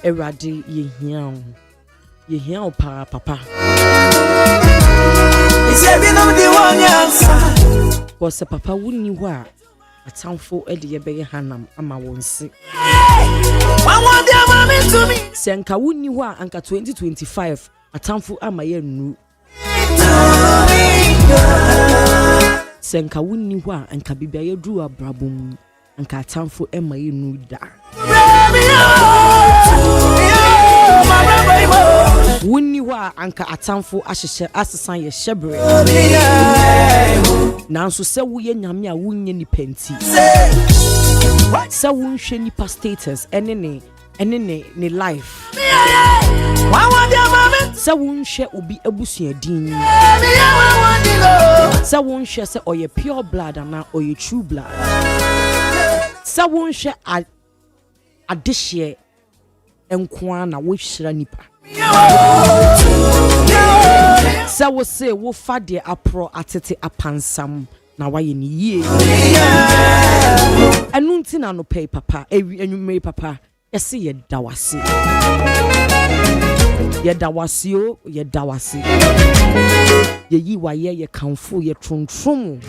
Eradi yehia papa. Was a papa wouldn't wa a town for Eddie Beggar Hanam ama won't see. Senka wouldn't wa anka 2025 a town for Amaya nu. Senka wouldn't wa and Kabibaya drew a brabum and ka town for Amaya nu da. Wunni wa anka atamfo ahyehyɛ asesan ye hyebre nanso sɛ woyɛ nyame a wunye ni penti sɛ wunhwɛ nipa status ene ne life sɛ wunhwɛ obi abusuadin sɛ wunhwɛ sɛ ɔyɛ pure blood ana ɔyɛ true blood sɛ wunhwɛ adehye enkwa na wo hira nipa sɛ wo se wo fa de apro atete apansam na waye ni yie enu ntina no pay papa enwumre papa yesi ye dawase ye yi waye ye kanfo ye trontrom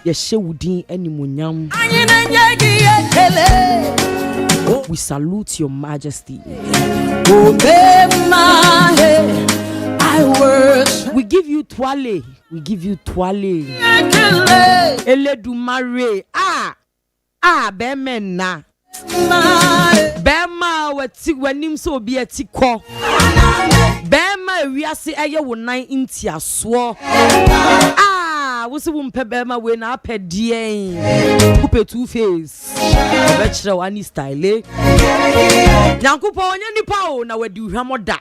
ye hyewudin animunyam. We salute your majesty. I worship. We give you twale. Eledumare. Bemena. Bema wati wanim so bi atiko. Bema wiase eye wo nan inti aso. Wosi wo mpe bema we na apedie. Kupe two face. Obechre wani style. Nyankupo onye nipa o na wadi hwamoda.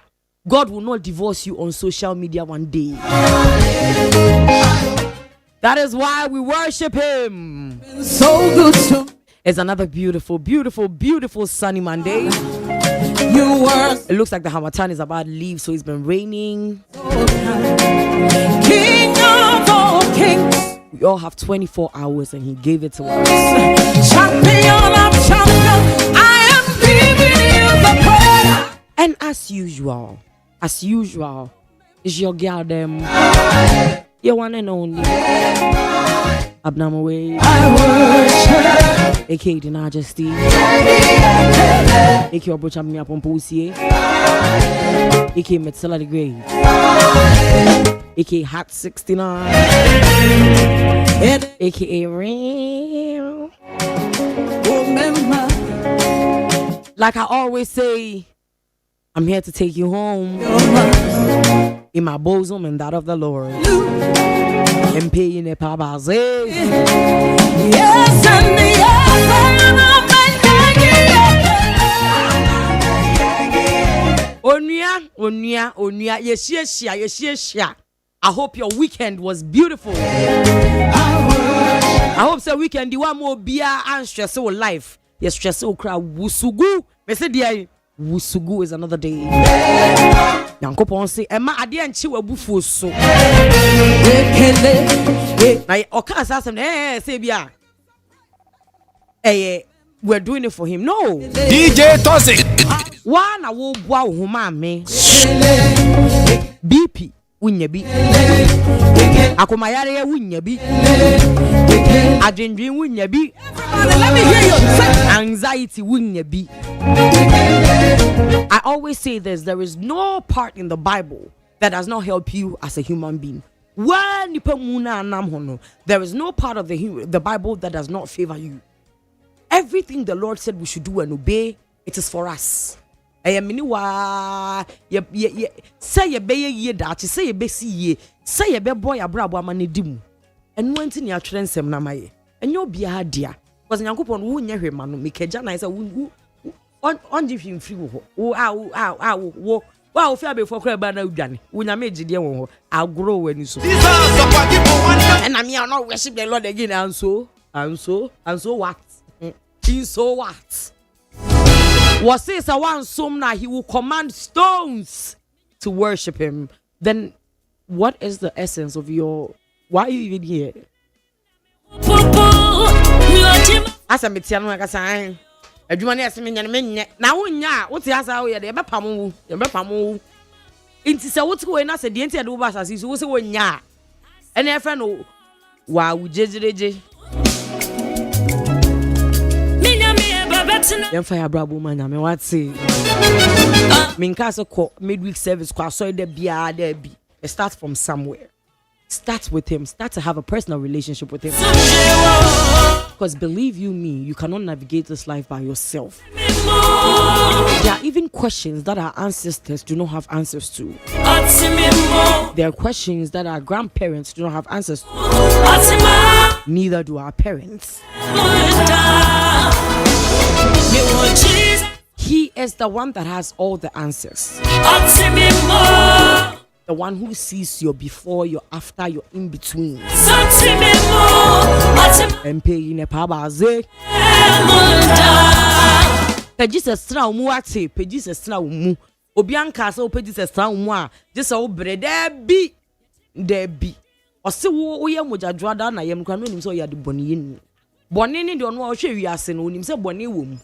God will not divorce you on social media one day. That is why we worship him. So good to. It's another beautiful sunny Monday. It looks like the Hamatan is about to leave, so it's been raining. King of all kings. We all have 24 hours and he gave it to us. Champion of champions, I am giving you the prayer. And as usual, is your girl them. Your one and only ABENA MOET, aka the Majesty, aka Obochamia Pomposie, aka Metzela the Great, aka Hot 69, aka Real. Like I always say, I'm here to take you home in my bosom and that of the Lord. And paying a pabaze. Yes, and Onya. Yes. I hope your weekend was beautiful. I hope so weekend the one more beer and stressful life. Yes, stressful crowd. Wusugu. Me say dear. Wusugu is another day. Yankopon say Emma ade anchi wabufu so. Na oka asasem say bia. We're doing it for him. No. DJ Toxic. One na wo bua wo ma me. BP wunya bi. Akomayare wunya bi. Adwendwen wunya bi. Let me hear you say anxiety wunya bi. I always say this, there is no part in the Bible that does not help you as a human being. There is no part of the Bible that does not favor you. Everything the Lord said we should do and obey, it is for us. Say ye be ye that, say ye be see ye, say ye be boy abrabo amane dimu. And when tin ya trensem na maye. And you be a dear. Because Yankopon wu nya hwe manu mikeja na say on give him free wo wow fear before cry ba na udwane wonya megide wo I'll grow when you so and I mean I not worship the Lord again and so what so what was says a one somna he will command stones to worship him. Then what is the essence of your why are you even here? As a metiano like a sign adwuma na yɛse menya me nyɛ na wonya wote asa wo yɛ de yɛbɛpam wo inti sɛ wote wo na sɛ de enti de wo ba asase so wo sɛ wonya ɛna ɛfɛ no wa wo jejereje yɛmfa yɛ abrabɔ ma nyame wate menka sɛ kɔ midweek service kɔ asɔre da biara da bi start from somewhere. Start with him. Start to have a personal relationship with him. Because believe you me, you cannot navigate this life by yourself. There are even questions that our ancestors do not have answers to. There are questions that our grandparents do not have answers to. Neither do our parents. He is the one that has all the answers. The one who sees your before, your after, your in between. MP in a pabaze. Jesus now muate, Jesus now mu. Obianka so Jesus now mua. Just so bread there be. Or see wo ye moja dwada na yem kwano nim so ya de boni yin. Boni ni de ono a hwe wiase no nim se boni wom.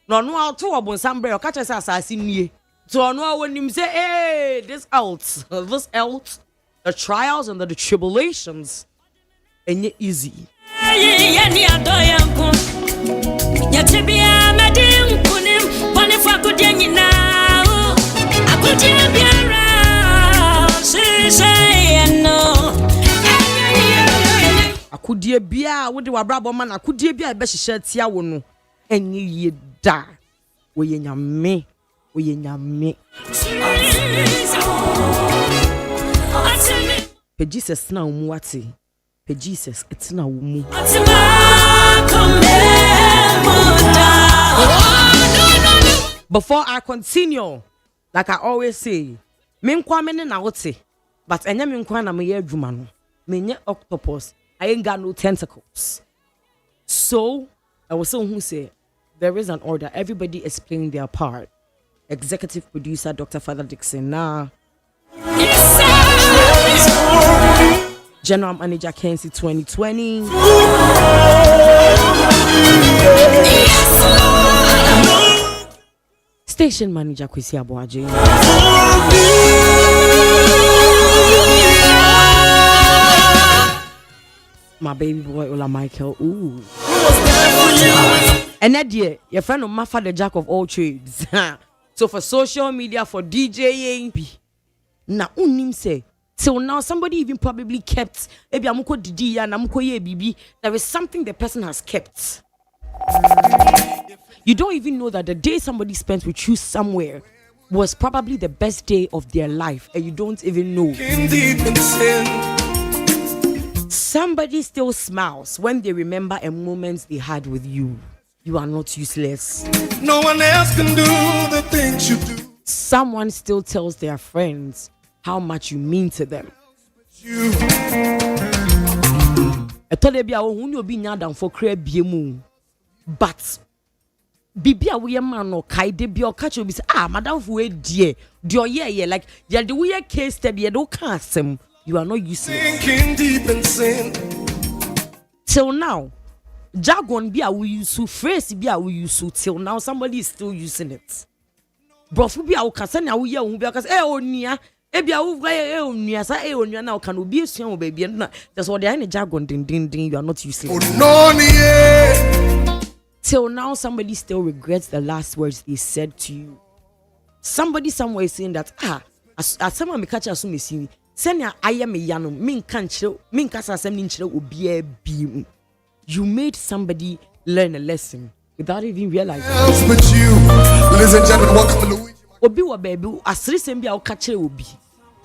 No no a to obonsam bre o ka chese asase nie. So no when him say, hey, this out, the trials and the tribulations, ain't easy. Akudie bia wo de wabrabo man akudie bia be hihye tia wo no enye ye da wo ye nyame. Pe Jesus na umu wati. Pe Jesus it's na umu. Before I continue, like I always say, minkwa mene na wote, but enye minkwa na meye adwuma no. Menye octopus, I ain't got no tentacles. So, I was someone who say there is an order. Everybody is playing their part. Executive producer Dr. Father Dixon General Manager Kenzie 2020 Station Manager Kwesi Aboaje my baby boy Ola Michael ooh and that year your friend of Mafa the jack of all trades. So for social media, for DJing, na unim say till now somebody even probably kept ebi amuko didi ya na amuko ye bibi. There is something the person has kept. You don't even know that the day somebody spent with you somewhere was probably the best day of their life, and you don't even know. Somebody still smiles when they remember a moment they had with you. You are not useless. No one else can do the things you do. Someone still tells their friends how much you mean to them. But bibia we man no kaide bi o catch obi say madam for we die like you the we case study you don't asem you are not useless. Thinking deep in sin. Till now jargon be a we use phrase be a we use till now somebody is still using it. Bro be a kasa na we hu be kasa onia e bia wo onia sa onia na ka no be esuan wo baby na that's what they are in jargon din you are not useless. Oh no till now somebody still regrets the last words they said to you. Somebody somewhere is saying that as someone me catch aso me see senya aye me ya no me nka nchire me nka sasem ni nchire obi a bi. You made somebody learn a lesson without even realizing. But you, ladies and gentlemen, welcome to Louis. Obi wa baby, asri sembi a catch obi.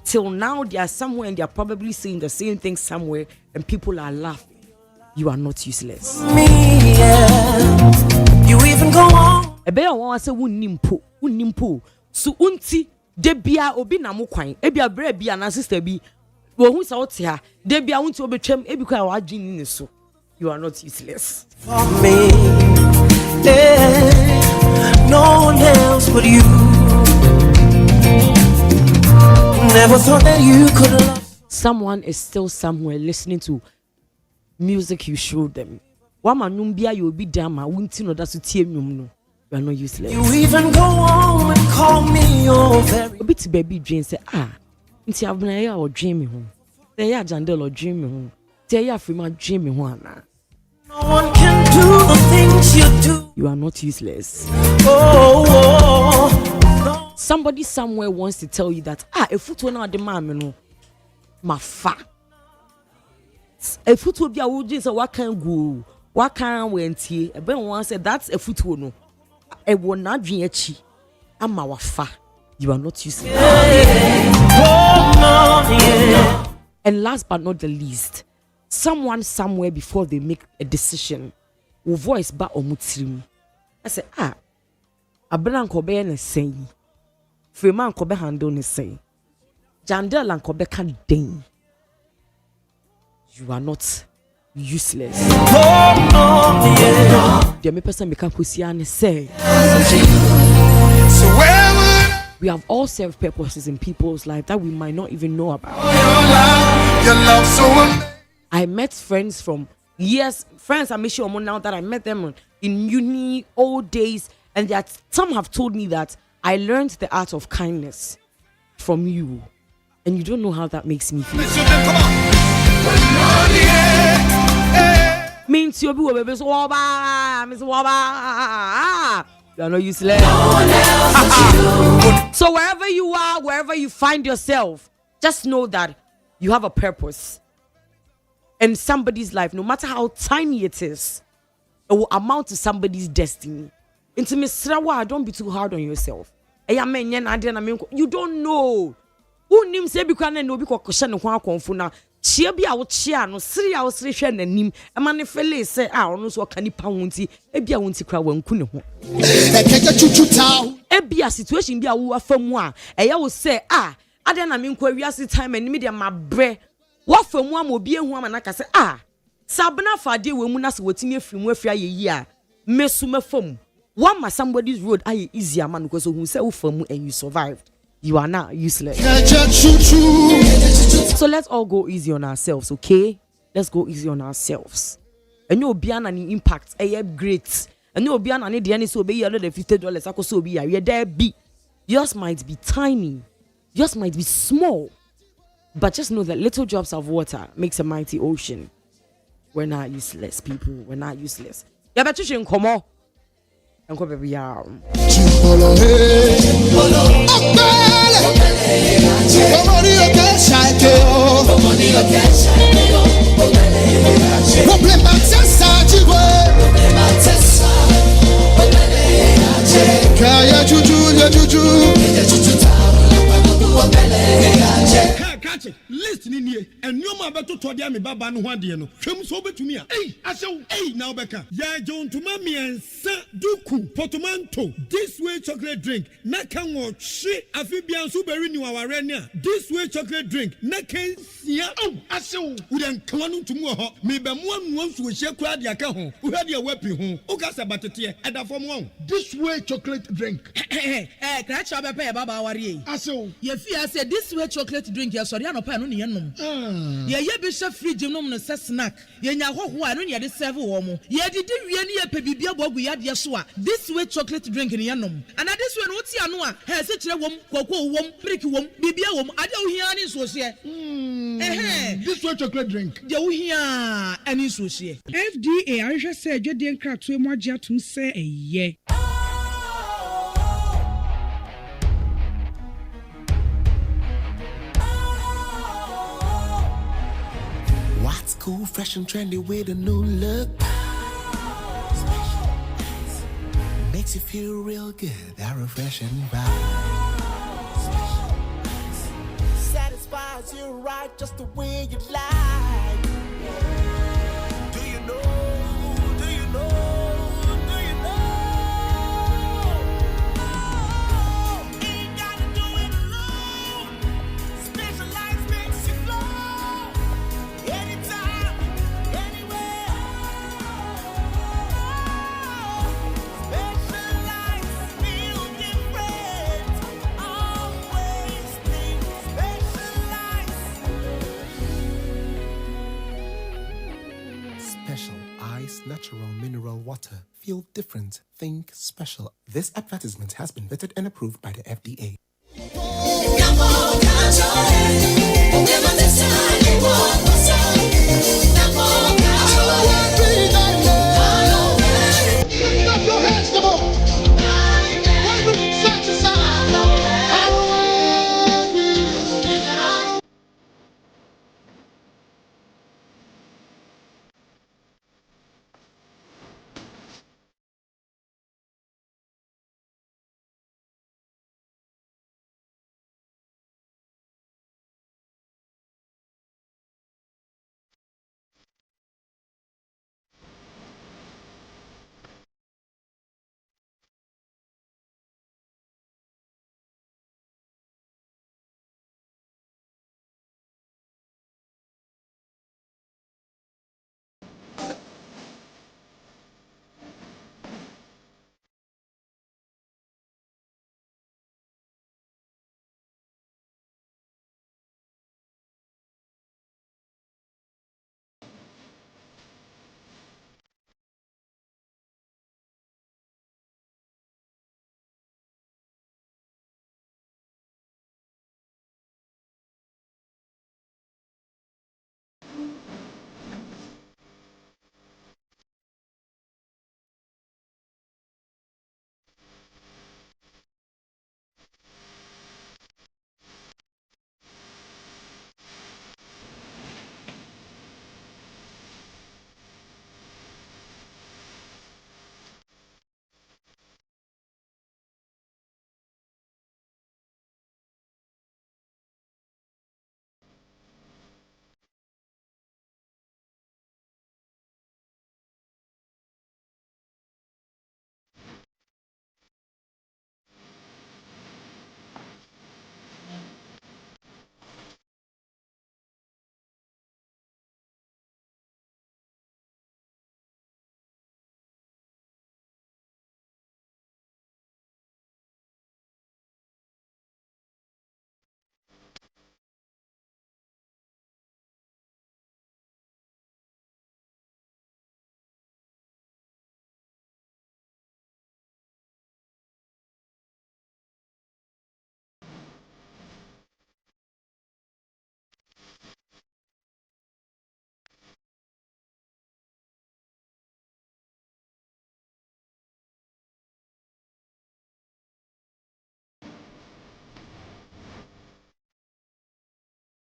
Till now, they are somewhere and they are probably saying the same thing somewhere, and people are laughing. You are not useless. Me, yeah. You even go on. Ebe ya wan say unimpo. So unti debia obi na mo kwan. Ebia bre bia na sister bi. Wo hu sa wote ha. Debia unti obetwam ebi kwa wa adwini ne so. You are not useless. For me, yeah, no one else but you. Never thought that you could love. Someone is still somewhere listening to music you showed them. Wama numbia you be dama wunti no da so tie nwum no. You are not useless. You even go home and call me your very. A bit baby dream say, nti abena or dream me home. Say ya jandel or dream me home. Say ya free my dream me home. No one can do the things you do. You are not useless. No. Somebody somewhere wants to tell you that a foot will not demand me no. My fa. A foot will be a wood is a what can go. What can went here? A ben one said that's a foot will no. A will not drink a chi. I'm our fa. You are not useless. And last but not the least, someone somewhere before they make a decision will voice back or mutrim. I say, Abena Kobe ne say, Freeman Kobe handle ne say, Jandel and Kobe can ding. You are not useless. The me person become pusiane say. We have all served purposes in people's life that we might not even know about. I met friends from years, friends I miss you now that I met them in uni old days, and that some have told me that I learned the art of kindness from you, and you don't know how that makes me feel. Means you'll be Miss Waba, Miss Waba. You are not useless. So wherever you are, wherever you find yourself, just know that you have a purpose in somebody's life, no matter how tiny it is. It will amount to somebody's destiny. Into Miss Rawa, don't be too hard on yourself. You don't know. Who names say because no be question no confuna. Chia bi a wo chia no siri a wo siri hwe nanim. E ma ne fele say ono so ka nipa wonti e bia wonti kra wanku ne ho. E bia situation bi a wo afamu a eya wo say ade na me nkwa wiase time anim de ma bre. Wo afamu am obi ehu am na ka say sabna fade we mu na se wotimi afiri mu afiri ayeyi a mesu mafam. One ma somebody's road aye easier man because who say wo famu and you survived. You are not useless. So let's all go easy on ourselves, okay? Let's go easy on ourselves. And you'll be an impact, great. And you'll be an any so be $50. I could so be a there be. Yours might be tiny, yours might be small, but just know that little drops of water makes a mighty ocean. We're not useless, people. We're not useless. Yeah, but you should come on. And come baby, list ni nie enyo ma beto to dia me baba no ho ade no hwem so betumi a asew na obeka ya jontuma miensa duku potomanto this way chocolate drink na kan wo hwe afi bia so beri ni waware ne a this way chocolate drink na kan sia asew udan klanu tumu ho me be mo anu ansu hye kura de aka ho wo hwe de wapi ho o ka sa batete edafo mo this way chocolate drink kra cha be pe baba ware yi asew ye fi ase this way chocolate drink ye sori anopa no ne ye nom ye bi hye fridge nom no se snack ye nya hoho a no ne ye de serve wo mo ye didi wie ne ye pe bibia bogu ya de so a this way chocolate drink ne ye nom and this way no ti ano a he se kire wom koko wom brick wom bibia wom ade wo hia ne so se this way chocolate drink de wo hia ani so se FDA ahwehwe se adwede nkratoe mo agye atum se eye What's cool, fresh and trendy with a new look? Makes you feel real good, that refreshing vibe. Satisfies you right just the way you like. Do you know? Do you know? Do you know? Ain't gotta do it alone. Specialized makes you flow. Anytime, anywhere. Specialized feel different. Always think specialized. feel different, think special. This advertisement has been vetted and approved by the FDA.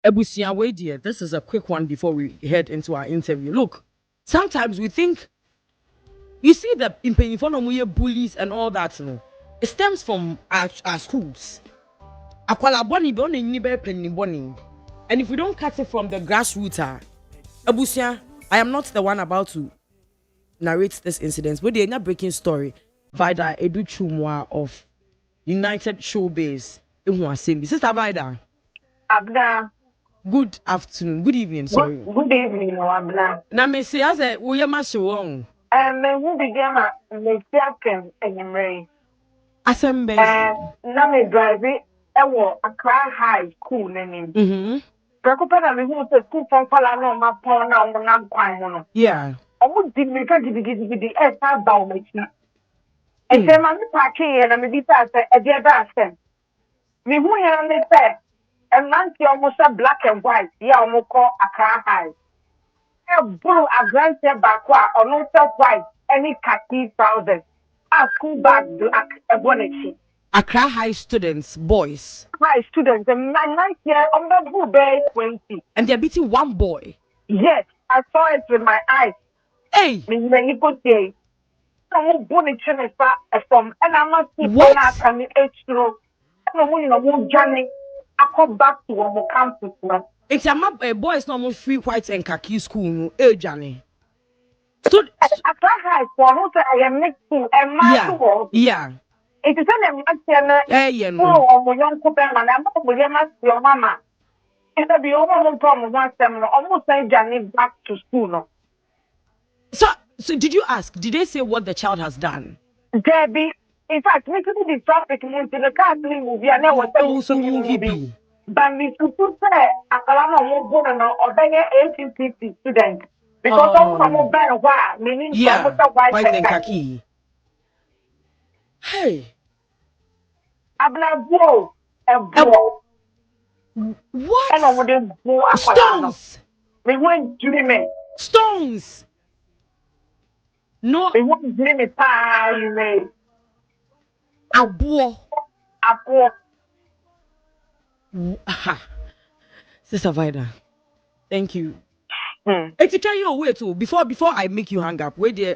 Ebusia, wait dear. This is a quick one before we head into our interview. Look, sometimes we think, you see that in Penifon we bullies and all that, no? It stems from our schools. Akwala boni be only ni be penny boni. And if we don't cut it from the grassroots, Ebusia, I am not the one about to narrate this incident, but they're not breaking story. Vida Edu Chumwa of United Showbiz. Sister Vida. Abna. Good afternoon. Good evening. Sorry. Good evening, Abna. Na me say as a we ma show on. Me began me siakem enyimre. Assemble. Na me drive ewo Accra High School nani. Prekopa na me hu se school fon fala no ma pon na mo na kwan ho no. Yeah. Omo di me ka gidi e sa ba o machi. E se ma me pa ke na me bi ta se e de ba se. Me hu ya me se and nanti almost black and white. Yeah, almost call Accra High. Blue, a grandson bakwa, or no white, any khaki trousers. A school bag black, a bonnet. Accra High students, boys. High students, and my 9th year on the blue bay 20. And they're beating one boy. Yes, I saw it with my eyes. Hey! Many good day. I'm bonnet from, and I'm not coming H2. I'm Johnny. I come back to our campus. It's a boys normal free white and khaki school, Johnny. So, Accra High for who say I am next to a man. Yeah. It is an American. Oh, my young couple, and I'm not your mama. It's a be over problem one time, almost saying Johnny back to school. No. So did you ask? Did they say what the child has done? Debbie, in fact, me to the traffic into the car movie, and I was also movie. But me to say, I can't go or they 1850 students. Because I'm a better while, meaning white and khaki. Hey. Abena bo. Ebo. What? And over the bo akwala no. Stones. Me went dreaming. Stones. No. Me went dreaming pa you me. Abo. Apo. Aha. Sister Vida. Thank you. Hmm. Hey, to tell you wait too. Before I make you hang up, were they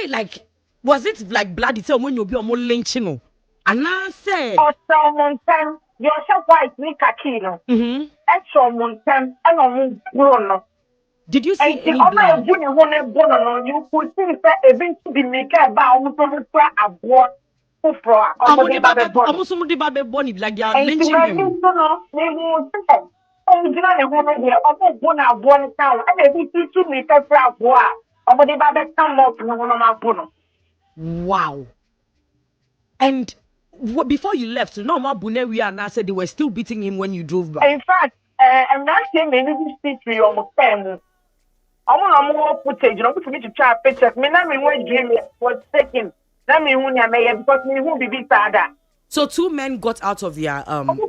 like, was it like bloody so when you be almost lynching? And I say, Or someone time. You're so white ni kaki no. Extra mountain and on no. Did you see And the any other blood? one one no you could see that eventually make about almost over a board for almost about a board. Almost somebody bad bunny like they are And to lynching my him. new no, they will say, oh, you know, the woman here, almost one town, and every 2 meters for a boy, almost about that come up no one of my Wow. And before you left, no more Bunewi and I said they were still beating him when you drove back. In fact, I'm not saying maybe this speech for your family. I'm on more footage, you know, for me to try pictures. Me, not me, when dream was taken. Let me who may because me who be sad. So 2 men got out of their Vehicle. I'm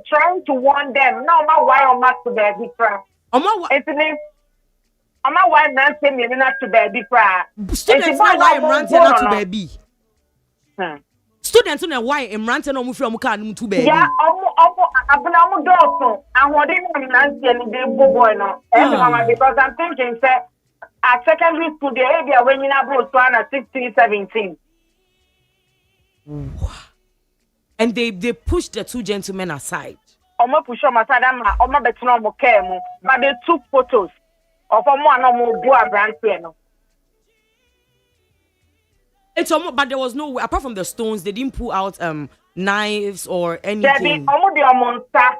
trying to warn them. No, my why I'm not to bed different. It's me. I'm not why not saying me not to bed different. Students know why I'm ranting not to baby. Students know why I'm ranting on from can to baby. Yeah, I'm also. I'm holding them Nancy and the boy now. Because I'm thinking, sir, at secondary school, the area when you are brought to 16, 17. And they pushed the 2 gentlemen aside. Omo push on my side, Omo betino mo kemu, but they took photos of Omo and Omo Bua brand piano. It's almost, but there was no way apart from the stones. They didn't pull out knives or anything. Omo the monster,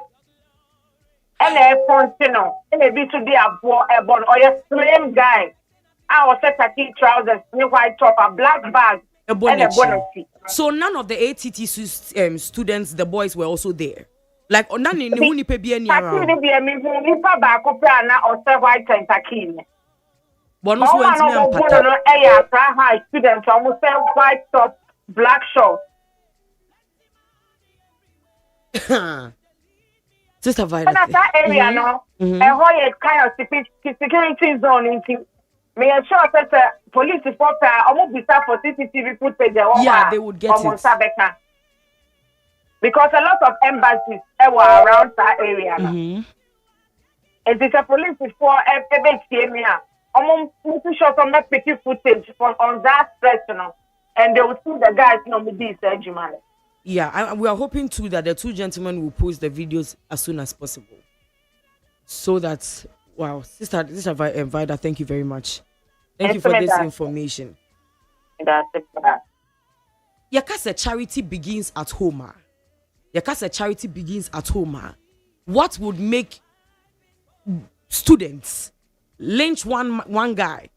and a fontino, and a bit to be a born or a slim guy. I was set a trousers, new white top, a black bag, and a bonnet. So none of the ATT students, the boys, were also there. Like none in the Unipebi around. But also went to high students almost white top, black shorts. Sister Violet. And that area now, a whole kind of security zone into. Me sure that police reporter almost be for CCTV footage. Yeah, they would get it. Because a lot of embassies were around that area. It is a police report every year. I'm sure some not picking footage on that stretch, and they will see the guys this Juman. Yeah, we are hoping too that the 2 gentlemen will post the videos as soon as possible. So that wow, Sister Vida, thank you very much. Thank you for this information. Yakasa charity begins at home. Yakasa charity begins at home. What would make students lynch one guy?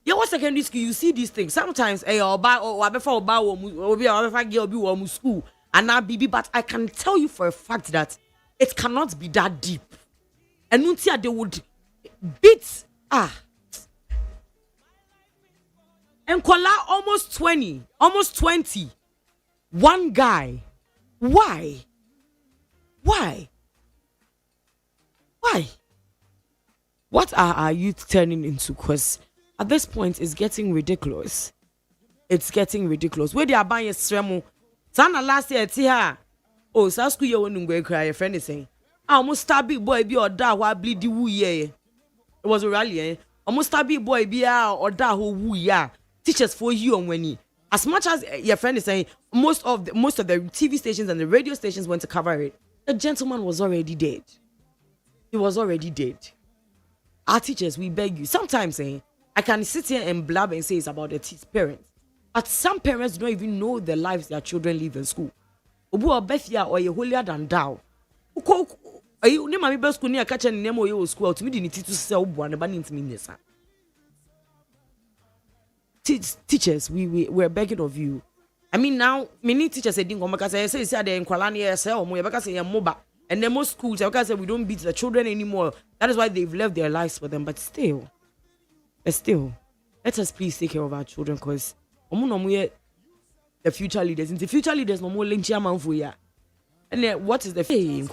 Yeah, what secondary school you see these things sometimes? School and now BB, but I can tell you for a fact that it cannot be that deep. And until they would beat and Kola almost 20. One guy. Why? What are our youth turning into? Because at this point, it's getting ridiculous. Where they are buying a stremo. Sana last year, Tia. Oh, so school you won't go cry. Your friend is saying, almost stab big boy be or da who bleed the woo ye. It was a rally, almost stab big boy be or da who woo ya. Teachers for you on when as much as your friend is saying, most of the TV stations and the radio stations went to cover it. The gentleman was already dead. He was already dead. Our teachers, we beg you. Sometimes I can sit here and blab and say it's about the parents. But some parents don't even know the lives their children live in school. Obu obefia or you holier than thou. You name my best school near catching name or school to me the to sell one about nesa. Teachers, we're begging of you. I mean now many teachers say didn't come because I say the inqualani sell more because say moba and then most schools because we don't beat the children anymore. That is why they've left their lives for them. But still, let us please take care of our children because the future leaders. In the future leaders, no more link chairman for ya. And then what is the fame?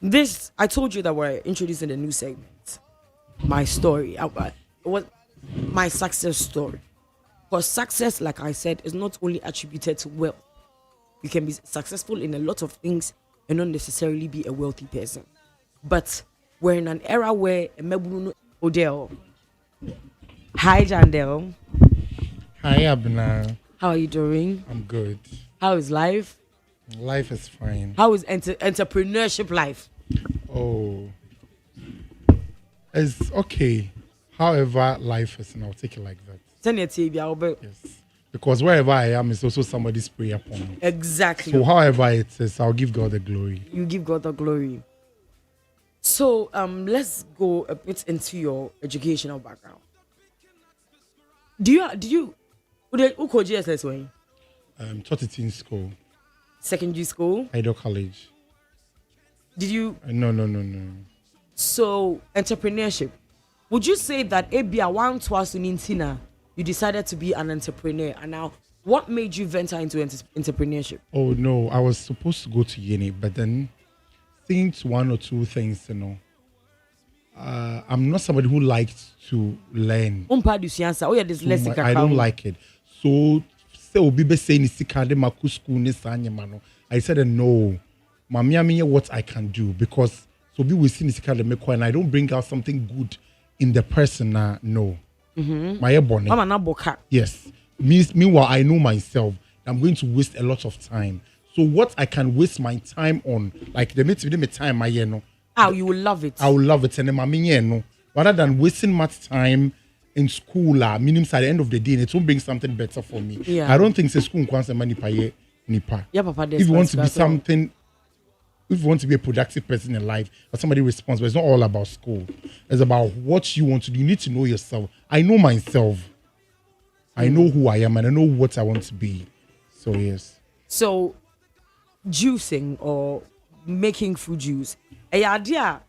This, I told you that we're introducing a new segment. My story. What my success story. Because success, like I said, is not only attributed to wealth. You can be successful in a lot of things and not necessarily be a wealthy person. But we're in an era where Odell. Hi, Jandel. Hi, Abena. How are you doing? I'm good. How is life? Life is fine. How is entrepreneurship life? Oh, it's okay. However, life is, and I'll take it like that. Yes. Because wherever I am is also somebody's prayer point. Exactly. So however it is, I'll give God the glory. You give God the glory. So let's go a bit into your educational background. Did you GSS way? Taught it in school. Secondary school? Idol College. Did you? No. So entrepreneurship. Would you say that ABA one twice in Intina, you decided to be an entrepreneur, and now what made you venture into entrepreneurship? Oh no, I was supposed to go to uni, but then think one or two things, I'm not somebody who likes to learn. I don't like it. So I said no. Mami, what I can do, because so be within the and I don't bring out something good in the person. No. My bonnet. Yes. Meanwhile, I know myself. I'm going to waste a lot of time. So what I can waste my time on, like the time you will love it. I will love it. And then rather than wasting much time in school, meaning at the end of the day, it won't bring something better for me. Yeah. I don't think school wants money per nipa. Yeah, Papa, if you want to be something, if you want to be a productive person in life or somebody responsible, it's not all about school. It's about what you want to do. You need to know yourself. I know myself. I know who I am and I know what I want to be. So yes. So juicing or making fruit juice. A idea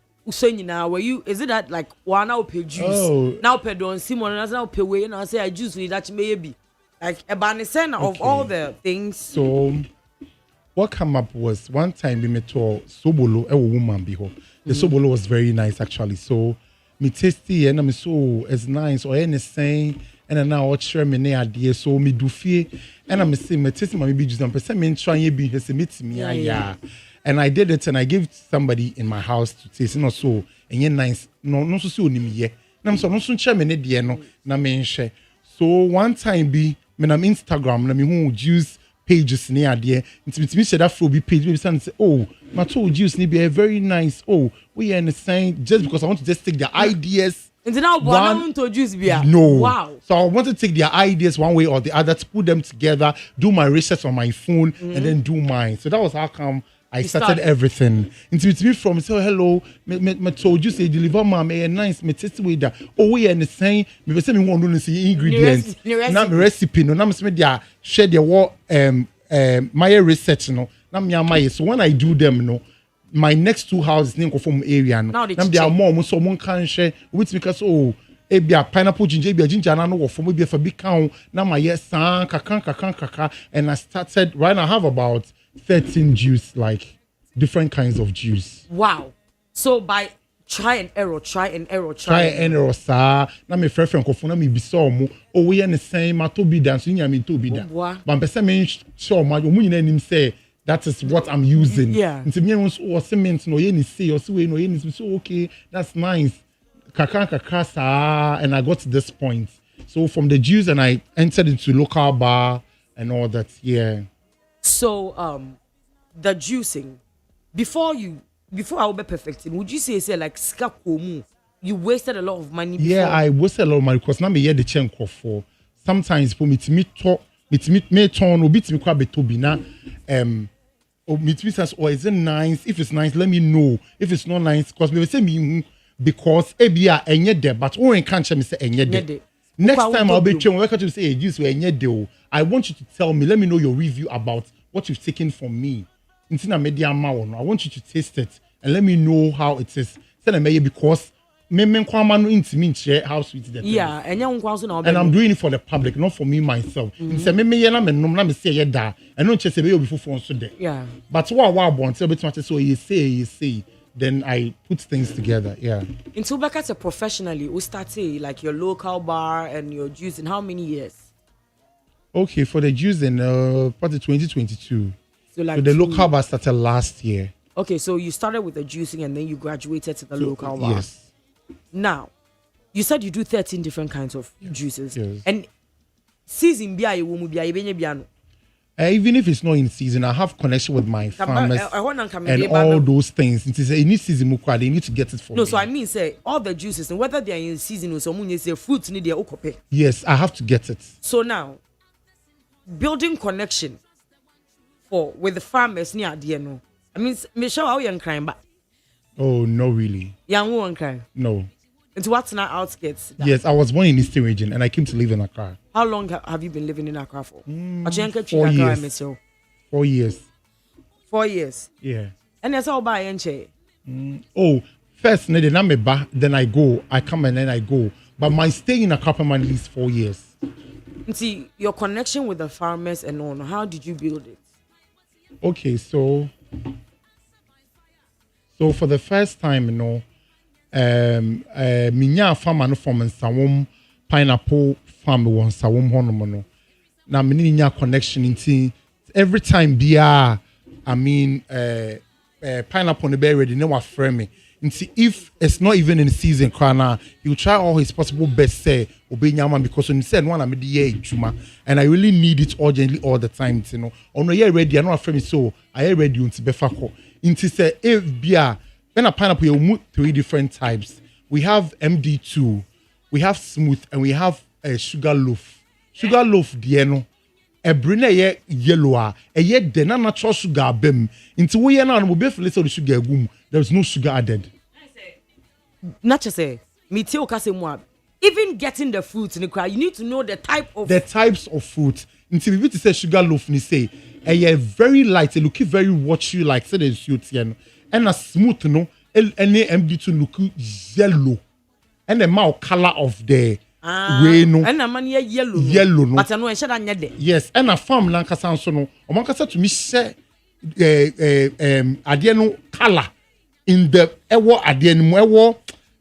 now were you is it that like one now pay juice now pay don't Simon now pay way and I say I juice with that maybe like a banisen of all the things. So what came up was one time we met to Sobolo, a woman behold. The Sobolo was very nice actually. So me tasty and I'm so it's nice or anything and now I share me idea so me do fear and I'm saying me tasting my baby juice and person me trying be his meet me yeah. And I did it and I gave somebody in my house to taste no so and you nice no so ni me ye. Na so no so share me ne no na me share. So one time be me na Instagram na me who juice pages near there. It's me said that for be page maybe say oh my told juice ni be very nice. Oh we are in the same just because I want to just take the ideas. And now one to juice beer. No. Wow. So I want to take their ideas one way or the other to put them together, do my research on my phone and then do mine. So that was how come I started everything. Into me from so hello, me told you say deliver mom nice me taste with that. Oh we are in the same me say me want to see ingredients. Not the recipe no. Now me say they share their what my research no. Now me my so when I do them no. My next two houses name from area no. Now they are more so one can share with because ebia pineapple ginger na no from ebia for big count. Now my yes kaka and I started right now I have about 13 juice, like different kinds of juice. Wow. So by try and error, sir. Na me friend ko na me bi so mo. Oh we the same ma to be dance nya me to be da. But person me sure ma omu nyina nim say that is what I'm using. Yeah. Nti me won cement no ye ni say or so we no ye ni so okay, that's nice. Kaka sir, and I got to this point. So from the juice and I entered into local bar and all that. Yeah. So the juicing before I will be perfecting, would you say like skakomu you wasted a lot of money before? Yeah, I wasted a lot of money because now me hear the chain for sometimes for me to meet me turn or bit me quite betobi na or meet me says oh is it nice, if it's nice let me know, if it's not nice because me say me because ebia enye there but oh can't me say enye there. Next time I'll be trained. Welcome to say a juice where deal. I want you to tell me. Let me know your review about what you've taken from me. I want you to taste it and let me know how it is. Say because me kwama no intimi share how sweet that Yeah, and I'm doing it for the public, not for me myself. Say me yena me nom na me say ye da. I no chese be obi fofo so there. Yeah. But what bon say bit much so you say then I put things together. Yeah. Until back at professionally, we started like your local bar and your juice in how many years? Okay, for the juice in probably 2022. So like so the local bar started last year. Okay, so you started with the juicing and then you graduated to the local bar. Yes. Now, you said you do 13 different kinds of juices. Yes. And season bia you will be even if it's not in season, I have connection with my farmers and all those things. It is a new season, they need to get it for me. No, so I mean, say all the juices, and whether they are in season or someone say fruits need their okope. Yes, I have to get it. So now, building connection with the farmers near the no. I mean, me show how young crime, but oh no, really, young one crime. No. It's what's now outskirts. Yes, I was born in Eastern region and I came to live in Accra. How long have you been living in Accra for? 4 years. 4 years. 4 years. Yeah. And that's all by NCH. Oh, first, then I go. I come and then I go. But my stay in Accra for at least 4 years. See, your connection with the farmers and all, how did you build it? Okay, so for the first time, minya farmer no from Nsawom pineapple farm won Nsawom hono no. Na me nya connection into every time bia I mean pineapple no be ready no wa frame me. If it's not even in season kana, he'll try all his possible best say obenyama because when he said one am the juma and I really need it urgently all the time, you know. Oh no, yeah ready, I know frame so I ready unti befako. Inti say if bia when a pineapple you move 3 different types. We have MD2, we have smooth, and we have sugar loaf. Sugar loaf dieno. A brine ye yellow, a yet the natural sugar bem. Into we are not be feel the sugar boom. There's no sugar added. Not just say me too kasemwa. Even getting the fruits in the crowd, you need to know the types of fruit. Until we say sugar loaf, ni say a very light, it look very watery like say the sweet and a smooth no any MD2 look yellow and the mouth color of the way no and a man yellow no but I know I should have yes and a farm lankasa so no o man kasa to me say ade no color in the ewo ade no ewo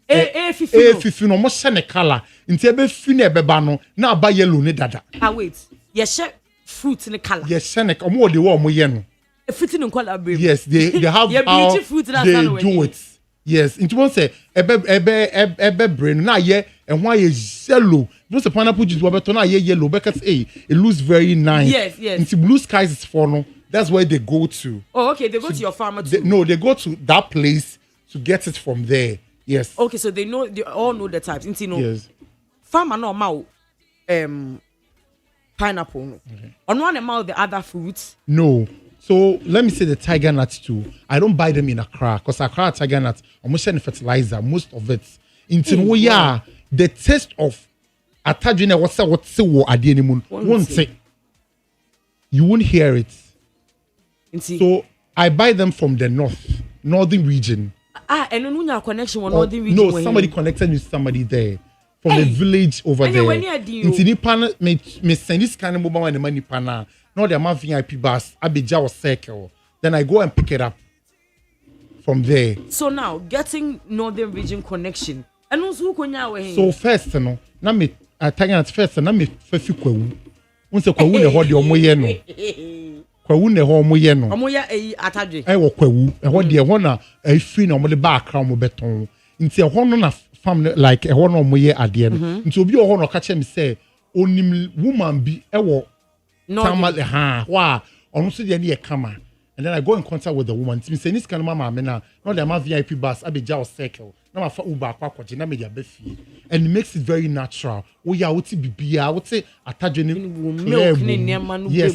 fifi no mo se ne color nti e be fi na e be ba no na aba yellow ne dada wait ye share fruit ne color yes se ne omo de wo mo ye no yes, they have how they do it. Yes, into one say ebe brain na ye and why is yellow. Those pineapple juice wabeto na ye yellow because it looks very nice. Yes. Into blue skies is for no. That's where they go to. Oh, okay. They go to your farmer too. They go to that place to get it from there. Yes. Okay, so they all know the types. Into yes. Farmer no mau pineapple no. On one amount the other fruits. No. So let me say the tiger nuts too. I don't buy them in Accra because Accra tiger nuts almost any fertilizer, most of it. Into the taste of attajine what's adenimun won't say. You won't hear it. So I buy them from the northern region. And no connection with northern region. No, somebody connected with somebody there from the village over there. Into Nipan me send this kind of mobile and the money pana. No, they're my VIP bus, Abidja or Circle. Then I go and pick it up from there. So now, getting northern region connection. And also, so first, no, na me tagging at first, na me fefi kwewu. Unse kwewu ne hodi omoye no. Kwewu ne ho omoye no. Omoya atadwe. Wo kwewu. E ho de ho na free na omode ba akra omo beton. Nti e ho no na family like e ho no omoye ade no. Nti obi o ho no ka che me say onim woman bi e wo and then I go in contact with the woman. She say this kind of mama now they have VIP bus, Abidja or Circle. Now I Uber kwakwati na media befi. And it makes it very natural. Oh yeah, what bibia, what say milk. Yes.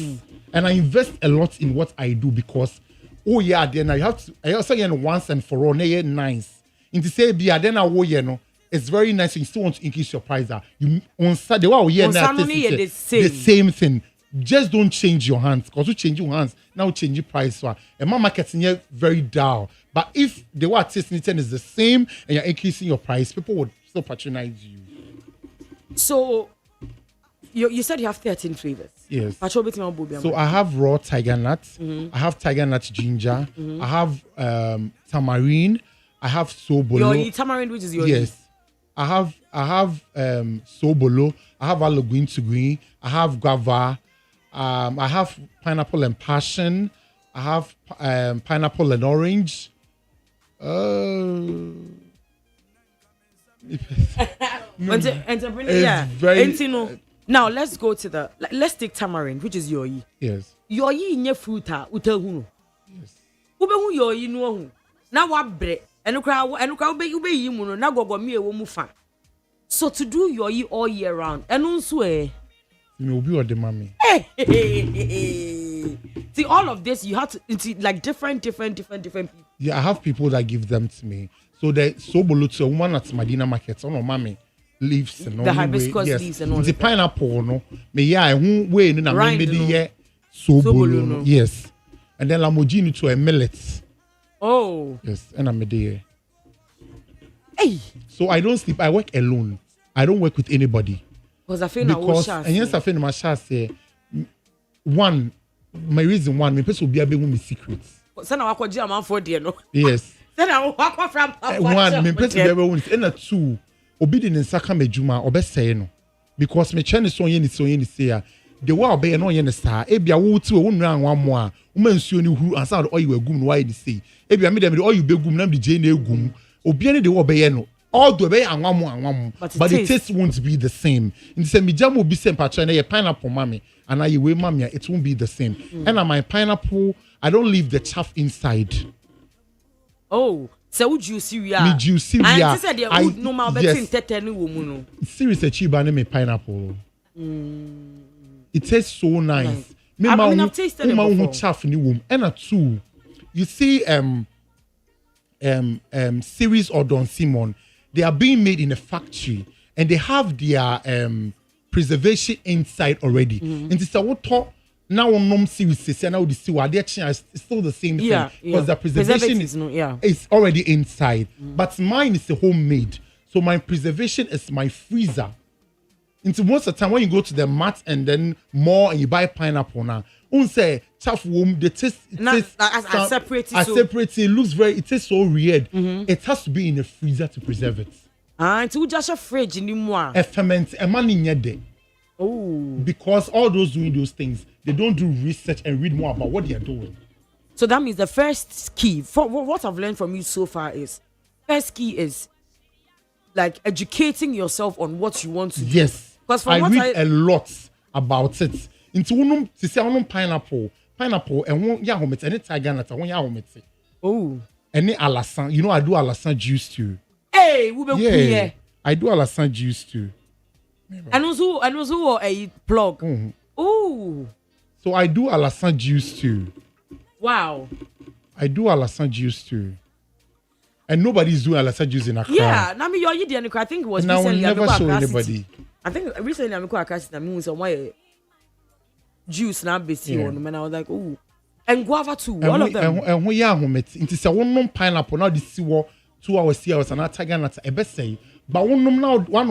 And I invest a lot in what I do because oh yeah, then I have to I also get once and for all nice. In to say bia then it's very nice. You still want to increase your price. You on Saturday, the same thing. just don't change your hands. Because you change your hands, now change your price. So, and my marketing here very dull. But if the what tasting is the same and you're increasing your price, people would still patronize you. So you said you have 13 flavors. Yes. So I have raw tiger nut. I have tiger nut ginger. I have tamarind. I have sobolo. Your tamarind, which is your yes. I have sobolo. I have aloe to green. I have guava. I have pineapple and passion. I have pineapple and orange. Now let's go to let's take tamarind, which is yoyi. Yes. Yoyi in your fruit utahu. Yes. Ubehu yoyi no. Now what bread? And ube yimuno na gogomi e wo mufa. So to do yoyi all year round, and also you will be the mommy. See, all of this you have to like different people. Yeah, I have people that give them to me. So the sobolo to a woman at Medina Market, on mommy leaves and all the hibiscus leaves and all the pineapple no. Me yeah, who way no na me the sobolo no. Yes, and then lamogini to a millet. Oh yes, and I'm there. Hey. So I don't sleep. I work alone. I don't work with anybody. Because I feel my chance say one. My reason one, my person will be able to me secrets. Sana wako jia man for dear no. Yes. Sana wako from one, my person will be able to. And a two, obedient in saka mejuma obe say no. Because my channel so yen say the wa obe no yen star. Ebia wo tu wo nran one more. Uma nsuo ni huru ansa the oil gum no why dey say. Ebia me dem the oil be gum na the jane gum. Obi any the wo be no. All the way anwamu. But the taste won't be the same. In the same jam will be same patch and a pineapple mommy. And I weigh mammy, it won't be the same. And my pineapple, I don't leave the chaff inside. Oh, so would you see me juicy? I said I would no more betting tetany woman. Seriously, chiba me pineapple. It tastes so nice. I've tasted it before. Chaff in the womb. And a two, you see series or Don Simon, they are being made in a factory and they have their preservation inside already. And it's a what now on series say now the see what they it's still the same thing because the preservation is already inside. But mine is a homemade. So my preservation is my freezer. Into most of the time when you go to the mat and then more and you buy pineapple now, say chaff womb the taste separate it looks very it tastes so weird. It has to be in a freezer to preserve it. Until just a fridge in the more. A ferment a man in your day. Oh, because all those doing those things, they don't do research and read more about what they are doing. So that means the first key for what I've learned from you so far is first key is like educating yourself on what you want to do. Yes, because I read a lot about it. Into one to say pineapple and one yahomete any tiger nut one yahomete. Oh, any alasan. You know I do alasan juice too. Hey, yeah, I do alasan juice too. And also a plug. Oh, so I do alasan juice too. Wow, I do alasan juice too. And nobody's doing alasan juice in Accra. Yeah, now me you're I think it was and recently. I will never show anybody. I think recently I'm quite across the moon some way juice now busy on and I was like, oh, and guava too, all of them. And when you are home, it's a one pineapple now. This 2 hours, 3 hours, and I tiger nut a best say. But one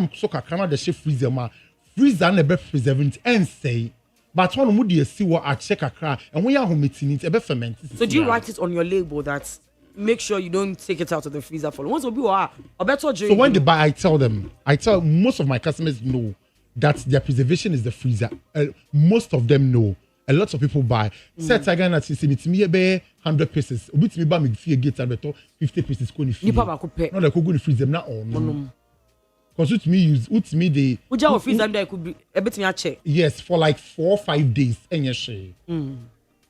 soka Canada the chef freezer and the best preserving and say. But one would you see what I check a crack and when you are home meeting it a bit fermented. So do you write it on your label that make sure you don't take it out of the freezer for once will be better. So when they buy, I tell most of my customers know that their preservation is the freezer. Most of them know. A lot of people buy. Say tiger nut is me 100 pieces. Obit me buy me fear get and 50 pieces go in free. Not like go in freeze them now or no. Because with me the would you freeze them there could be a bit me check. Yes, for like 4 or 5 days and you share.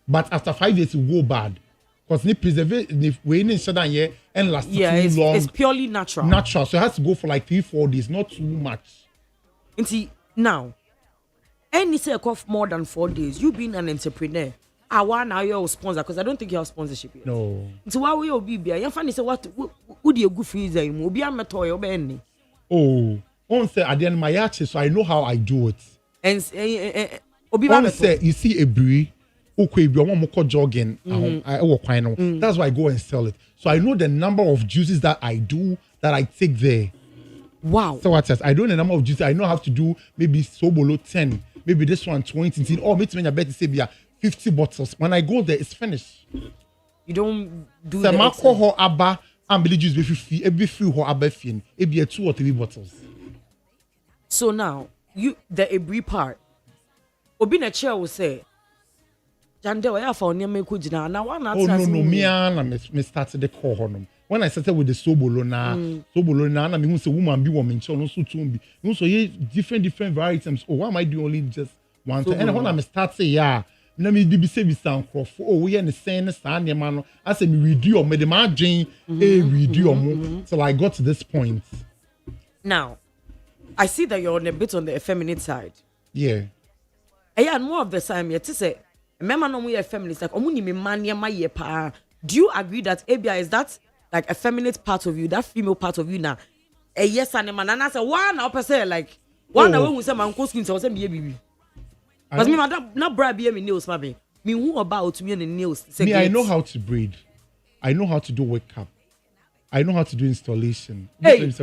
But after 5 days it will go bad. Because they preserve it we in shut here and last too long. It's purely natural. Natural. So it has to go for like 3-4 days, not too much. And see now. Any say off more than 4 days, you being an entrepreneur. I want now your sponsor because I don't think you have sponsorship yet. No. So why will you be? You find say what would you go freezer? You be a metoy or any. Oh, on say at the end my yacht, so I know how I do it. And Obi One say you see a brie, okay, if you want to jogging, I work quite now. That's why I go and sell it. So I know the number of juices that I take there. Wow. So what else? I don't know the number of juices. I know how to do maybe Sobolo 10, maybe this one 20, or maybe I bet to say 50 bottles. When I go there, it's finished. You don't do the extra. Abba and Billy juice every few ho Abba fin, maybe 2 or 3 bottles. So now the Ebri part. Obi na chair will say, Jande, I have found me kujina. Now one oh no, me and started the call honum. When I started with the Sobolo na, na me who say woman be woman, so no so tumbi. You so ye different varieties. Oh, why am I doing only just one time? And when I start say na me be say be sound crop. Oh, we and the same stand man. I say me redo me the margin, redo till I got to this point. Now, I see that you're on a bit on the effeminate side. Yeah. And more of the time, you say, remember no we feminist like omuni me mania my ye pa. Do you agree that ABI is that like a feminine part of you, that female part of you now? Yes, and man, and I say one up say like one that when we say my uncle skin say me baby. Because me not bra be me nails, maybe. Me who about me and the nails. Me, I know how to braid. I know how to do wake up. I know how to do installation. Hey.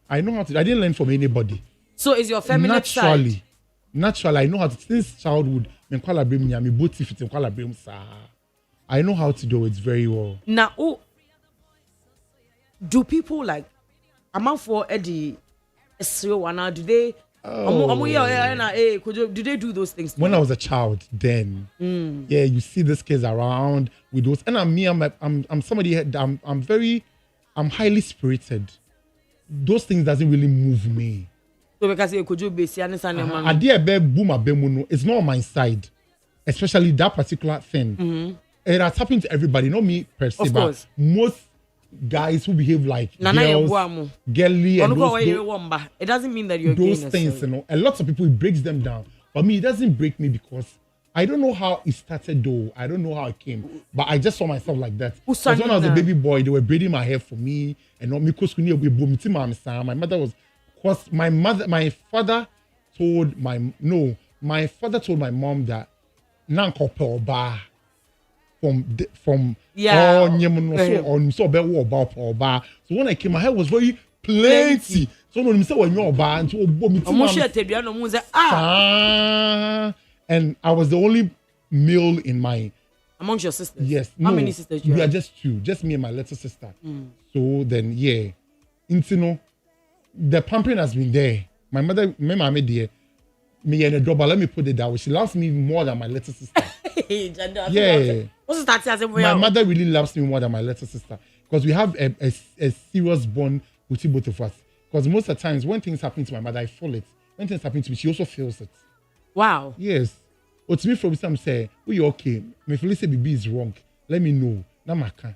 I know how to. I didn't learn from anybody. So is your feminine side? Naturally, I know how to. Since childhood, I know how to do it very well. Now, do people like amount for Eddie? Now, do they? Do they do those things? When I was a child, then yeah, you see these kids around with those, and I'm somebody. I'm highly spirited. Those things doesn't really move me. So because you could be see it's not on my side, especially that particular thing. It has happened to everybody, not me per se, but most guys who behave like girls, girly, and it doesn't mean that you're those things. You know, a lot of people it breaks them down. For me, it doesn't break me because I don't know how it started though. I don't know how it came, but I just saw myself like that. Because when I was a baby boy, they were braiding my hair for me, and not me because my mother was. Because my father told my mom that nanko ba from so when I came, my hair was very plenty. So when say when you're ba and I was the only male in my amongst your sisters. Yes. How many sisters you have? We are just 2, just me and my little sister. So then the pampering has been there. My mother, me and a double. Let me put it that way. She loves me more than my little sister. Yeah. My mother really loves me more than my little sister because we have a serious bond with both of us. Because most of the times when things happen to my mother, I feel it. When things happen to me, she also feels it. Wow. Yes. Or to me, from some say, "Oh, you okay? My Felicia BB is wrong. Let me know." Namaka.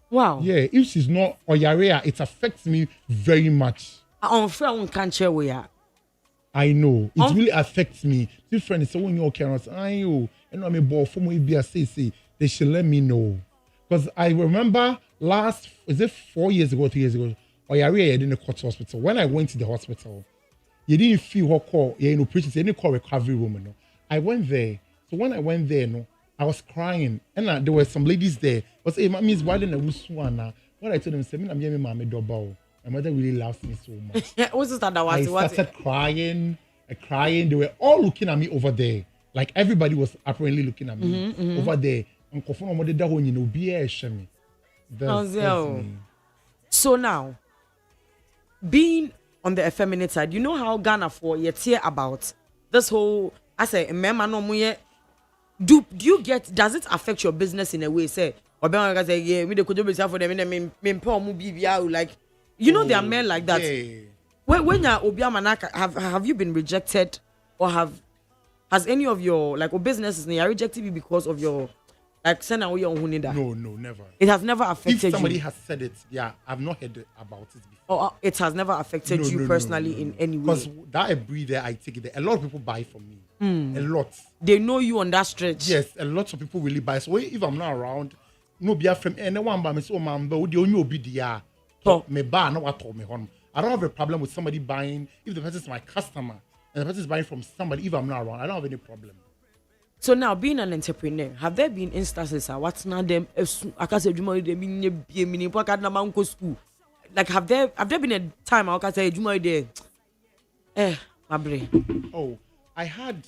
Wow. Yeah. If she's not or it affects me very much. I know it really affects me. Different. So when you're okay, and I'm a ball for me. Say they should let me know because I remember is it 4 years ago, 3 years ago? Oyarea in the court hospital. When I went to the hospital, you didn't feel her call. Patients. You didn't call recovery room. No, I went there. So when I went there, I was crying, and there were some ladies there. I was saying, "Hey, Miss, why didn't I was one?" What I told them, "Say, I'm your mommy double." My mother really loves me so much. I started crying. They were all looking at me over there. Like everybody was apparently looking at me over there. So now, being on the effeminate side, you know how Ghana for you hear about this whole. I say, do you get? Does it affect your business in a way? Say, or say, yeah, we could do for them. Like. You know there are men like that. Yeah. When you're Obiamanaka, have you been rejected, or has any of your businesses rejected you because of your send away your hunida? No, never. It has never affected you. If somebody has said it, yeah, I've not heard about it before. Or it has never affected you personally in any way. Because that I breathe there, I take it there. A lot of people buy from me. A lot. They know you on that stretch. Yes, a lot of people really buy. So if I'm not around, no be from anyone by me. So man, but the only be there. I don't have a problem with somebody buying if the person is my customer and the person is buying from somebody, if I'm not around, I don't have any problem. So now, being an entrepreneur, have there been instances what's not them? I can say, school. Like, have there been a time I can say, Oh, I had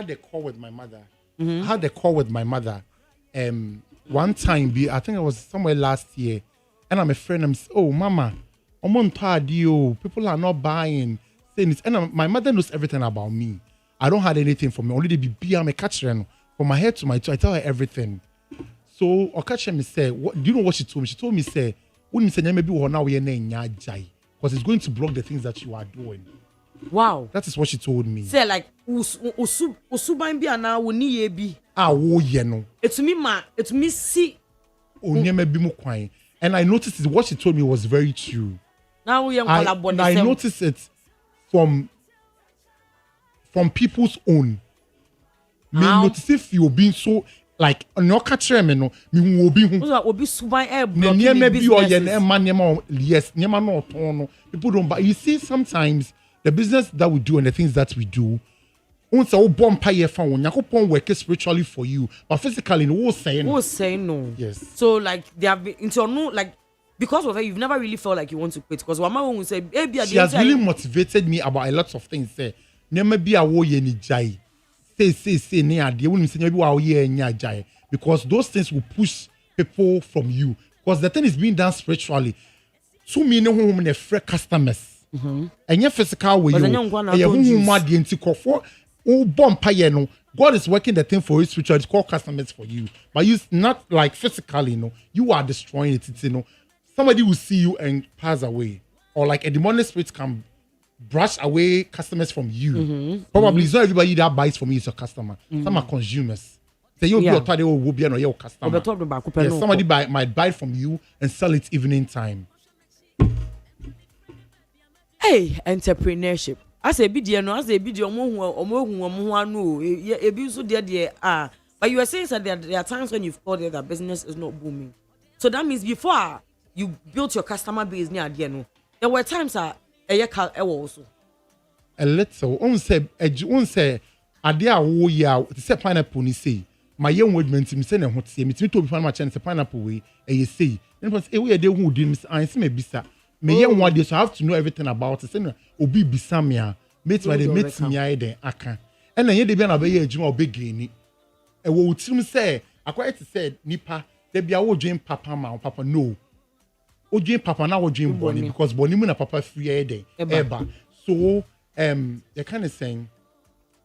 a call with my mother. I had a call with my mother. One time, I think it was somewhere last year, and I'm a friend. I'm oh, mama, people are not buying. And my mother knows everything about me. I don't have anything for me. Only the BB I'm a catcher. From my head to my toe, I tell her everything. So Okache me say, do you know what she told me? She told me say, when you say maybe we now we because it's going to block the things that you are doing. Wow. That is what she told me. Say like usuban bi ana woni ye bi. Wo ye no. It me see. Onyema bi mu kwan. And I noticed it, what she told me was very true. Now we I noticed it from people's own. Me notice if you being so like no catch me no me will be who obi suban air block yes no people don't buy. You see, sometimes the business that we do and the things that we do, once I bomb pay for one, Yakupon work spiritually for you, but physically no say no. Yes. So like they have been into no like because of her, you've never really felt like you want to quit. Because Mama will say, she has really motivated me about a lot of things. Say, never be a wo ye ni jai. Say ne ade. When you say maybe wo ye ni jai, because those things will push people from you. Because the thing is being done spiritually. So many home in fresh customers. And your physical way, God is working the thing for you spiritually. It's called customers for you, but you not like physically. You know, you are destroying it. You know. Somebody will see you and pass away, or like a demonic spirit can brush away customers from you. Probably it's not everybody that buys from you is your customer. Some are consumers. So you'll be a target will be your customer. Yes, somebody might buy from you and sell it evening time. Hey, entrepreneurship. As a BDN, as a BD, but you are saying that there are times when you've called it that business is not booming. So that means before you built your customer base near the end, there were times also. A little. On say, idea wo ya. Say pineapple ni say. My young word meant me say na hot say. Me to be my chance pineapple way. You say. Then once we dey who did me. I say me bisa. Me young one day so I have to know everything about it. Say no. Obi bisa me a. Mate my dey mate me a dey aka. And then you dey be na be ye adwuma obi gani. E wo utim say. Akwa it said nipa. They be a wo dream papa ma papa no. O dream papa na wo dream boni because boni mu na papa free eba. So they kind of saying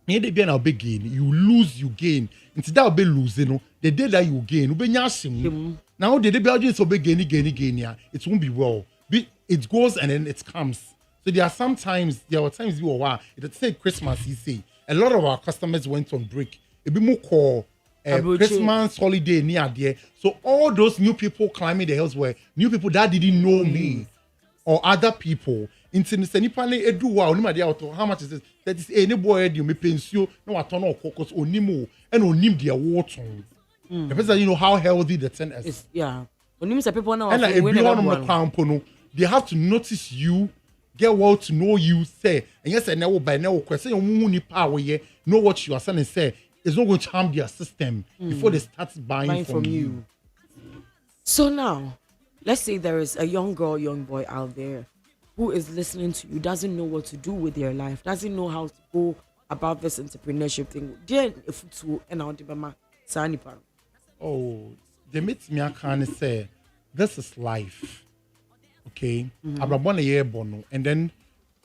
they be na big gain, you lose you gain. Until that be losing no, the day that you gain, be nyashim. Now the day be so big gain yeah, it won't be well. It goes and then it comes. So there are times you are it's say Christmas you say a lot of our customers went on break. It be more call Christmas holiday near there. So all those new people climbing the hills were new people that didn't know me or other people. Into the Senipane Edu wow, how much is this? That is any boy you me pensio, no atono cocos or nimo and onim their water. The person you know how healthy the ten is. Yeah. Onim say people now and like everyone they have to notice you, get well to know you, say, and yes, I never by now question you power know what you are saying and say. It's not going to harm their system before they start buying from you. So now, let's say there is a young girl, young boy out there who is listening to you, doesn't know what to do with their life, doesn't know how to go about this entrepreneurship thing. Oh, they meet me and say, this is life. Okay? I'm born a year born, and then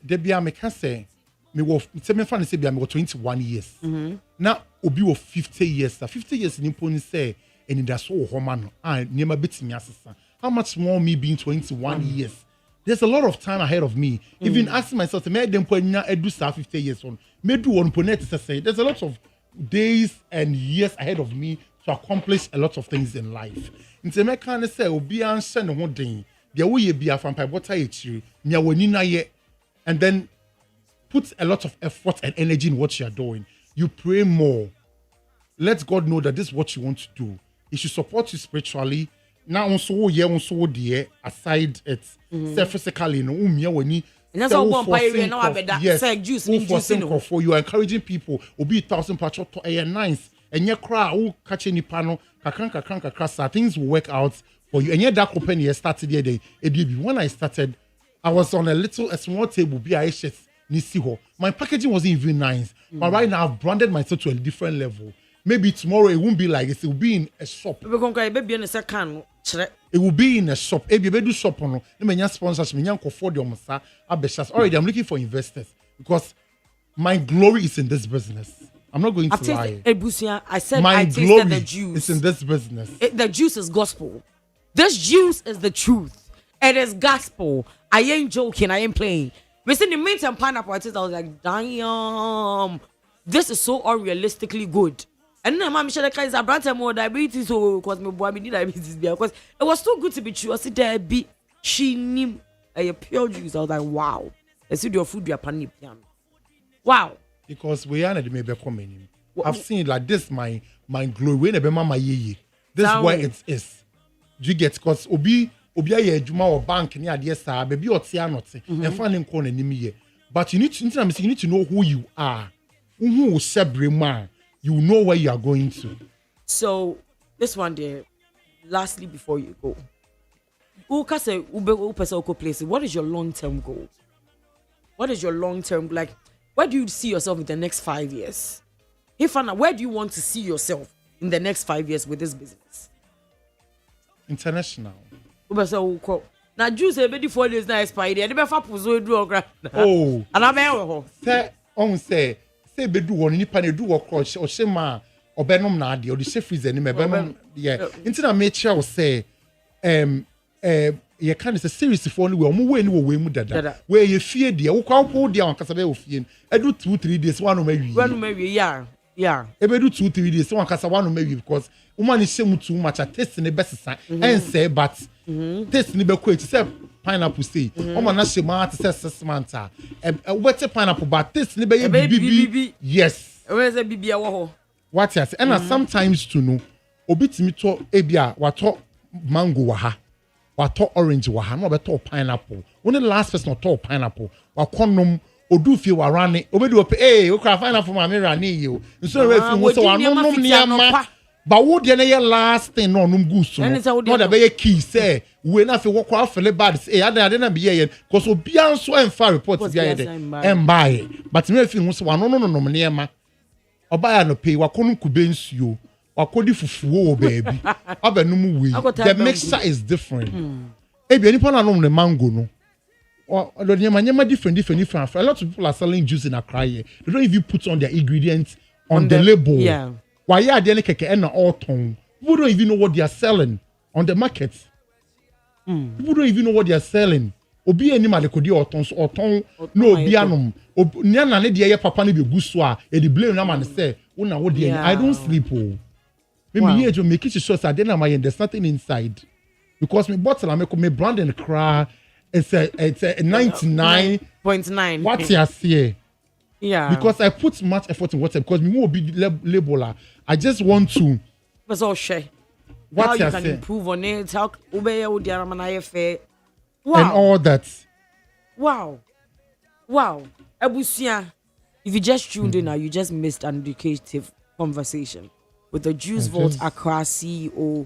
they be a say, me was 21 years. Now obi wo 50 years. 50 years in Imponi say and that's so woman never beat me assasa. How much more me being 21 years? There's a lot of time ahead of me. Even asking myself, me dem edu 50 years on. Me do one ponet say there's a lot of days and years ahead of me to accomplish a lot of things in life. Nti me kan say obi an hye ne ho den. There wo ye bia fampa bota echi. Nya wani na ye. And then put a lot of effort and energy in what you are doing. You pray more. Let God know that this is what you want to do. He should support you spiritually. Now also dear aside it physically no And that's all one pay now yes, say juice in juice for you are encouraging people will be 1,000 pacho to a nice and your crowd who catch any panel kakran things will work out for you and yet that company started the day when I started I was on a small table BIHS Nisiho. My packaging wasn't even nice but right now I've branded myself to a different level. Maybe tomorrow it won't be like this. It will be in a shop. It will be in a shop. If you do shop on, you sponsors me. You afford your masa. Already, I'm looking for investors because my glory is in this business. I'm not going to lie. I said my I glory tasted the juice. is in this business. The juice is gospel. This juice is the truth. It is gospel. I ain't joking. I ain't playing. We see the mint and pineapple. I was like, damn, this is so unrealistically good. And then Mama Michelle is a brand more diabetes, so because my boy need diabetes because it was too good to be true. I said there be she knew a pure juice. I was like, wow. I said your food your panny piano. Wow. Because we are not maybe coming. I've seen like this my glory. We never mama ye. This is where it is. Do you get because obi ye juma or bank near the sir baby or tia not and finding corner nimi. But you need to know who you are. Who sebre man. You know where you are going to. So this one there, lastly before you go, what is your long-term goal? What is your long-term, like, where do you see yourself in the next 5 years? Where do you want to see yourself in the next 5 years with this business? International. Now, Jews are ready for this nice party. I never found oh, and I'm say bedu won nipa na edu wokro o shema obenom na ade o de freezer ni me benom yeah intina me chia o say ye kan say series for ni we omo we ni we mu dada we ye fie de wo kwa wo de an kasa be wo fie edu 2-3 days one ma wi yeah e be do 2-3 days one kasa one ma wi because woman is shemu too much a taste ni besesa and say but taste ni be ko say pineapple say woman na shema to say 6 months wet pineapple but taste ni be bibi yes where is bibi a wo what yes and sometimes to know obi timi to ebia wato mango wa ha wato orange wa ha no be to pineapple only the last person to pineapple wakonom odu fie wa rane obedi ope o kra pineapple ma me rane you so we fi mo so anonom niama but wo de na ye last thing no num gusto no da be ye key say we na fi wo kwa fele bad say ade na be ye cause obi anso enfa report bia ye de embaye but me fi ho so anonom niama obaya no pay wakonum kube nsuo wakodi fufuo wo baby abenum we the mixture is different ebi any pon anom ne mango no or the nyama different a lot of people are selling juice in Accra here. They don't even put on their ingredients on the label. Yeah. Why are they keke and all tongue? People don't even know what they are selling on the market. People don't even know what they are selling. Obi animal they could or tongue no bianum. Nyana ne dia papa ne be guswa e di blame na man say una what dey I don't sleep oh. Me here to make it sure that there's nothing inside. Because me bottle I me brand and cry it's a 99.9. What's your say? Yeah. Because I put much effort in WhatsApp because me will be labeler. I just want to. That's all share. How you can improve on it. How obey fair. Wow. And all that. Wow. Ebusia, if you just tuned in now, you just missed an educative conversation with the Juice Vault Accra CEO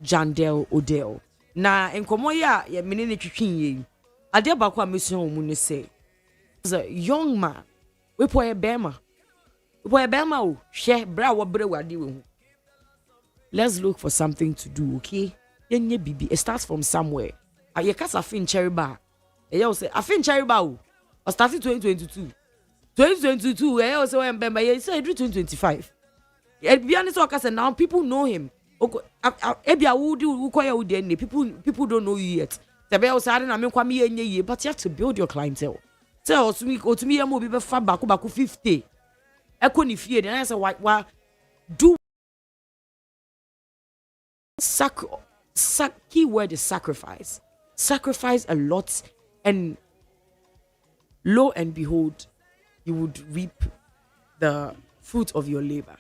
Jandel Odell. Na enkomo ya mene ne twitwin ye. Ade ba kwa mesu homu ne say. As a young man, we poye bema. O, she bra wo bre wade we hu. Let's look for something to do, okay? Yenye bibi, it starts from somewhere. Aye kasa fin cherry bar. E yo say, afin cherry bar o. O start 2022. 2022, e yo say we mbemba ye say 2025. E bia ne so kasa now people know him. Ebia people don't know you yet. But you have to build your clientele. So to me, I'm be 50. I couldn't fear. Then I said, why do keyword is sacrifice. Sacrifice a lot, and lo and behold, you would reap the fruit of your labor.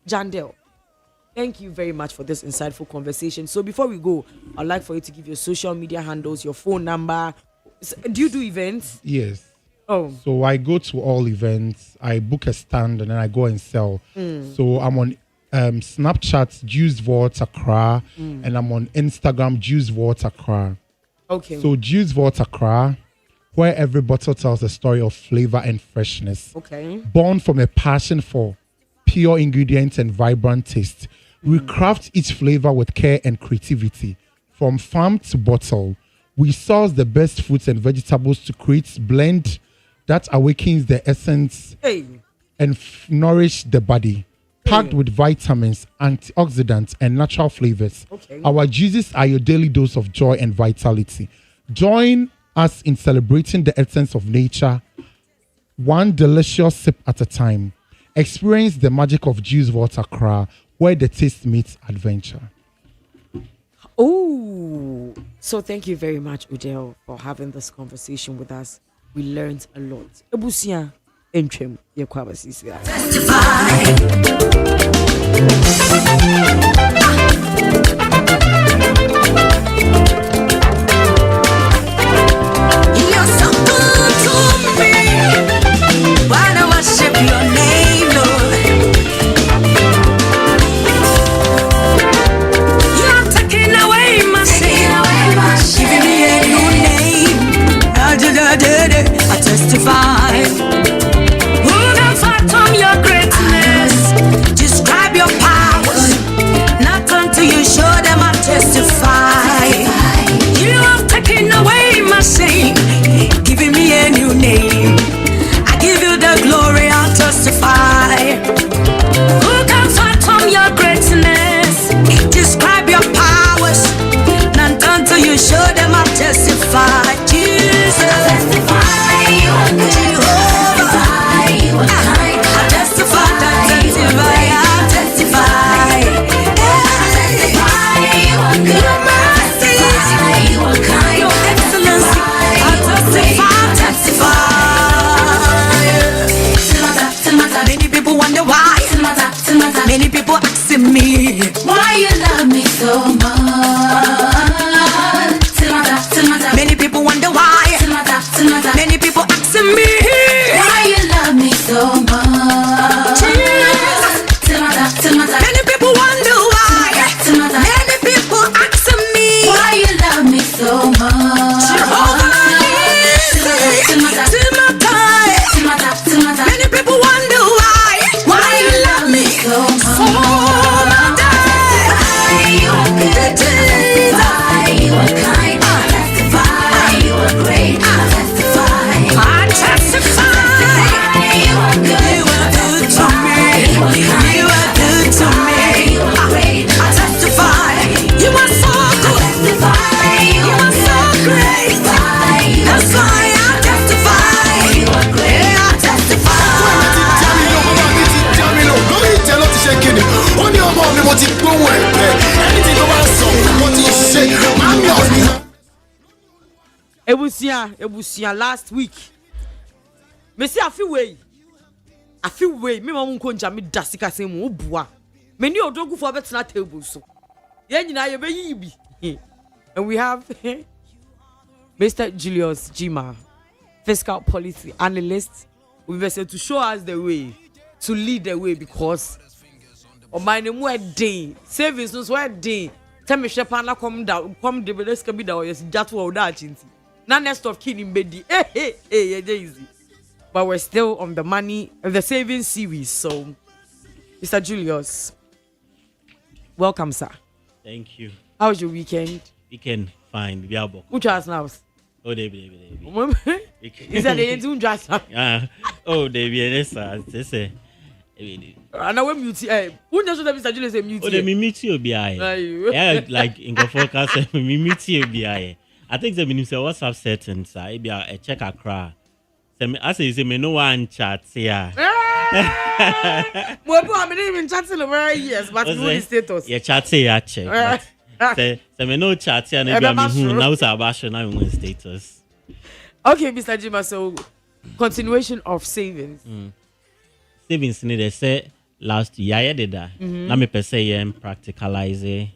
Jandel, thank you very much for this insightful conversation. So before we go, I'd like for you to give your social media handles, your phone number, Do you do events? Yes. Oh. So I go to all events. I book a stand and then I go and sell. So I'm on Snapchat Juice Vault Accra and I'm on Instagram Juice Vault Accra. Okay. So Juice Vault Accra, where every bottle tells a story of flavor and freshness. Okay. Born from a passion for pure ingredients and vibrant taste. We craft each flavor with care and creativity. From farm to bottle, we source the best fruits and vegetables to create blend that awakens the essence and nourish the body. Packed with vitamins, antioxidants, and natural flavors. Okay. Our juices are your daily dose of joy and vitality. Join us in celebrating the essence of nature, one delicious sip at a time. Experience the magic of Juice Vault Accra, where the taste meets adventure. Oh, so thank you very much, Udell, for having this conversation with us. We learned a lot. Ebusia entrim yekwabasisi. You're so good to me. Why do I worship your name, Lord? You're taking away my sin, giving me a new name. I testify. Who can fathom your greatness? Describe your powers. Not until you show them I testify. You have taken away my shame, giving me a new name. I give you the glory, I'll testify. Who can fathom your greatness? Describe your powers. Not until you show them I testify. Jesus, I testify. You are good. Jehovah, you are kind. I testify. I testify. I testify. You are good. Your mercy, you are kind. Your excellency, I testify. Many people wonder why. Many people asking me why you love me so much. Many people wonder why. Many people asking me why you love me so much. Many people wonder why. Many people asking me why you love me so much. Many people wonder why you love me so much. You are good. You are kind. I testify. You are great. I testify. I testify. You are good. You are good to me. You are good to me. You are great. I testify. You are so good. You are so great. That's why I testify. You are great. I testify. Ebusia last week. Me say I feel way. Me mama nko nja me dasika se mu obua. Me ni odogu for betena table so. Ye nyina ye be yi. And we have Mr. Julius Jima, fiscal policy analyst. We were said to show us the way, to lead the way, because on my name were day savings was were day. Tell me Shepana come down, come the best can be down. Yes, just for that chinty. Now next of kin in bedi. Hey, easy. But we're still on the money, the savings series. So, Mr. Julius, welcome, sir. Thank you. How was your weekend? Weekend fine. Which was now? Oh, David. Is that the end just? Oh, David, this is. And I will mute. Who knows what Mr. Julius is mute? Oh, the mimiti will be yeah, like in the forecast, mimiti will be I think the minister WhatsApp settings, I be a check a cry. I say, me no one chat here. Well, I'm not even chatting over years, but you status. Yeah, chat here, check. Say me no chat here, and now it's a bash now in status. Okay, Mr. Jima, so continuation of savings. Savings need they say last year I did that. Now me per se practicalize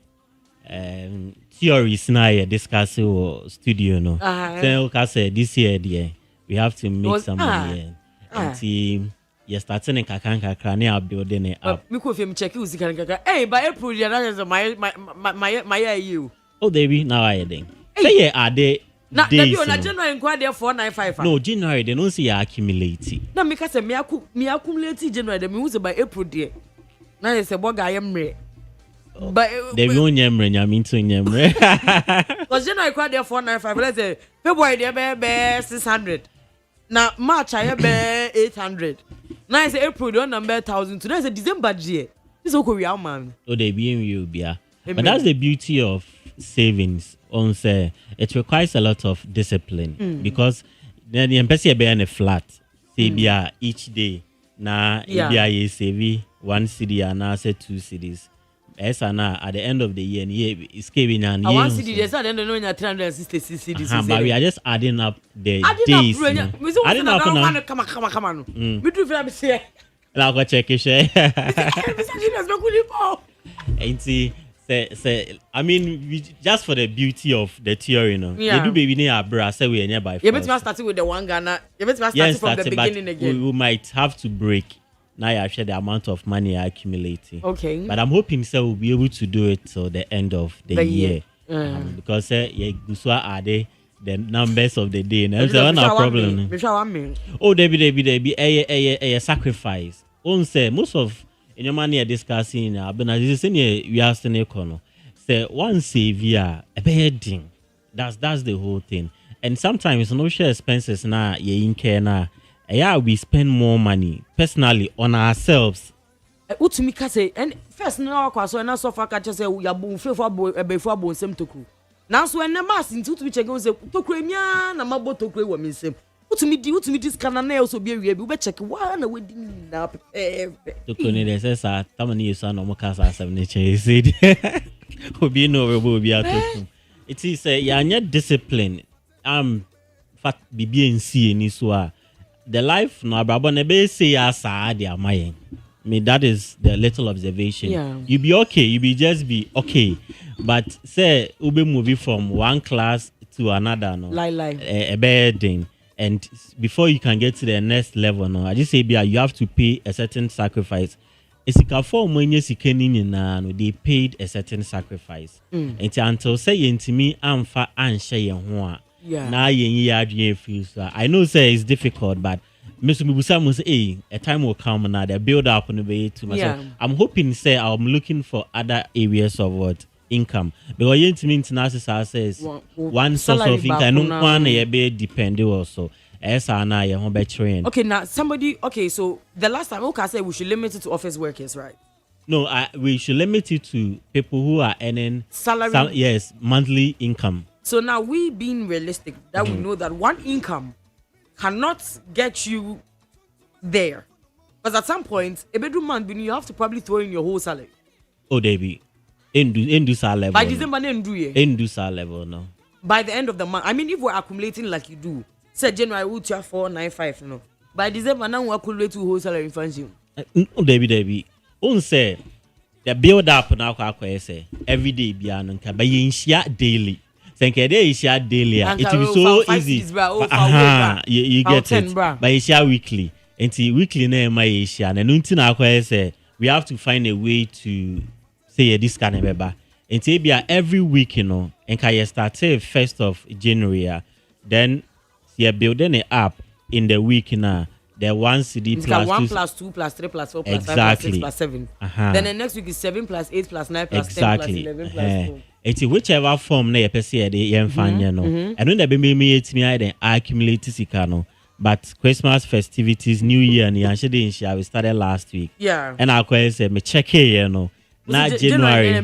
theories na ye discuss or studio no. Then okay say this year there we have to make some money. And you starting in kakra na building it up. Me ko fiem check uzi kakra. Hey, by April that is my you. Oh, baby, now I think. Say yeah, are they na days? Na January inquire there 495. No, January they don't see accumulate. Na me ka say me accumulate January dem use by April there. Na say boga yemre. But they won't yemre, I mean to yemre. Cuz January inquire there 495. Let's say February there be 600. Now March I be 800. Now say April the number 1000. Today say December year. This is Korea man. Oh, they be in you be. But that's the beauty of savings. On say it requires a lot of discipline because then the emphasis be on a flat. Say be each day. Na be a save 1 cedi and now say 2 cedis. Esana at the end of the year, it's giving an year. 1 cedi, there's not the end of 366 cedis. But we are just adding up the days. Adding up now. Come on. We do feel say. I'll go check it. And see, I mean, just for the beauty of the theory, you do baby near bra, say we are nearby. You better start with the one Ghana. You better start from the beginning again. We might have to break. Now I share the amount of money I accumulating. Okay. But I'm hoping so we'll be able to do it till the end of the year. Because Guswa are the numbers of the day. That's one problem. Oh, Debbie, a sacrifice. On say most of in your money are discussing ABENA this is we are still econo. Say one savior a bedding. That's the whole thing. And sometimes no share expenses na ye in care na. Yeah, we spend more money personally on ourselves. What to me can say and first no so and so far catch say we are born before born same toku. Now so when the mass into to check say toku nya na mabo toku we me same. What to me this can na also be we be check one we din na toku ni dey say tamani you so no mo ka sa 7 nature said. Obi no we bo bi atoku. It is ya discipline. Fat bibi nsi ni so a the life no ababo na be say asa dia mayen. Me that is the little observation. Yeah. You be okay, you be just be okay. But say ube movie from one class to another no. A bedding. And before you can get to the next level no, I just say you have to pay a certain sacrifice. Esika for money sikeni na no they paid a certain sacrifice. Until say yentimi amfa anhye ye ho a. Na yen adwen feel so. I know say it's difficult but Mr. Mibusa must say a time will come now the build up on the way to myself. I'm hoping say I'm looking for other areas of what income because yentimi international says one source of income no one be depend also. Okay, now so the last time I said we should limit it to office workers, right? No, we should limit it to people who are earning salary. Yes, monthly income. So now we being realistic that we know that one income cannot get you there. Because at some point, a bedroom month, you have to probably throw in your whole salary. Oh, Debbie. Indu level. By December, Indu level, no. By the end of the month, I mean, if we're accumulating like you do, say January, we have 495, no. By December, now we accumulate to whole salary function. No, Debbie. On say the build up now, say every day, Bian, but you share daily. Thank you. They share daily. It will be so easy. You get it. But you share weekly. Until weekly, na share. And until now, say we have to find a way to say this kind of member. Until every week, you know, and can you start 1st of January? Then you're building it up in the week now. The 1 CD it's plus 1 plus 2 plus 3 plus 4 plus exactly. 5 plus 6 plus 7. Then the next week is 7 plus 8 plus 9 plus exactly. 10 plus 11 plus 4. It's whichever form na yepese the yemfanya no. And when the be me etimi then accumulate sika no. But Christmas festivities, New Year and Yanshede we started last week. Yeah. And I say me check here no. Na January.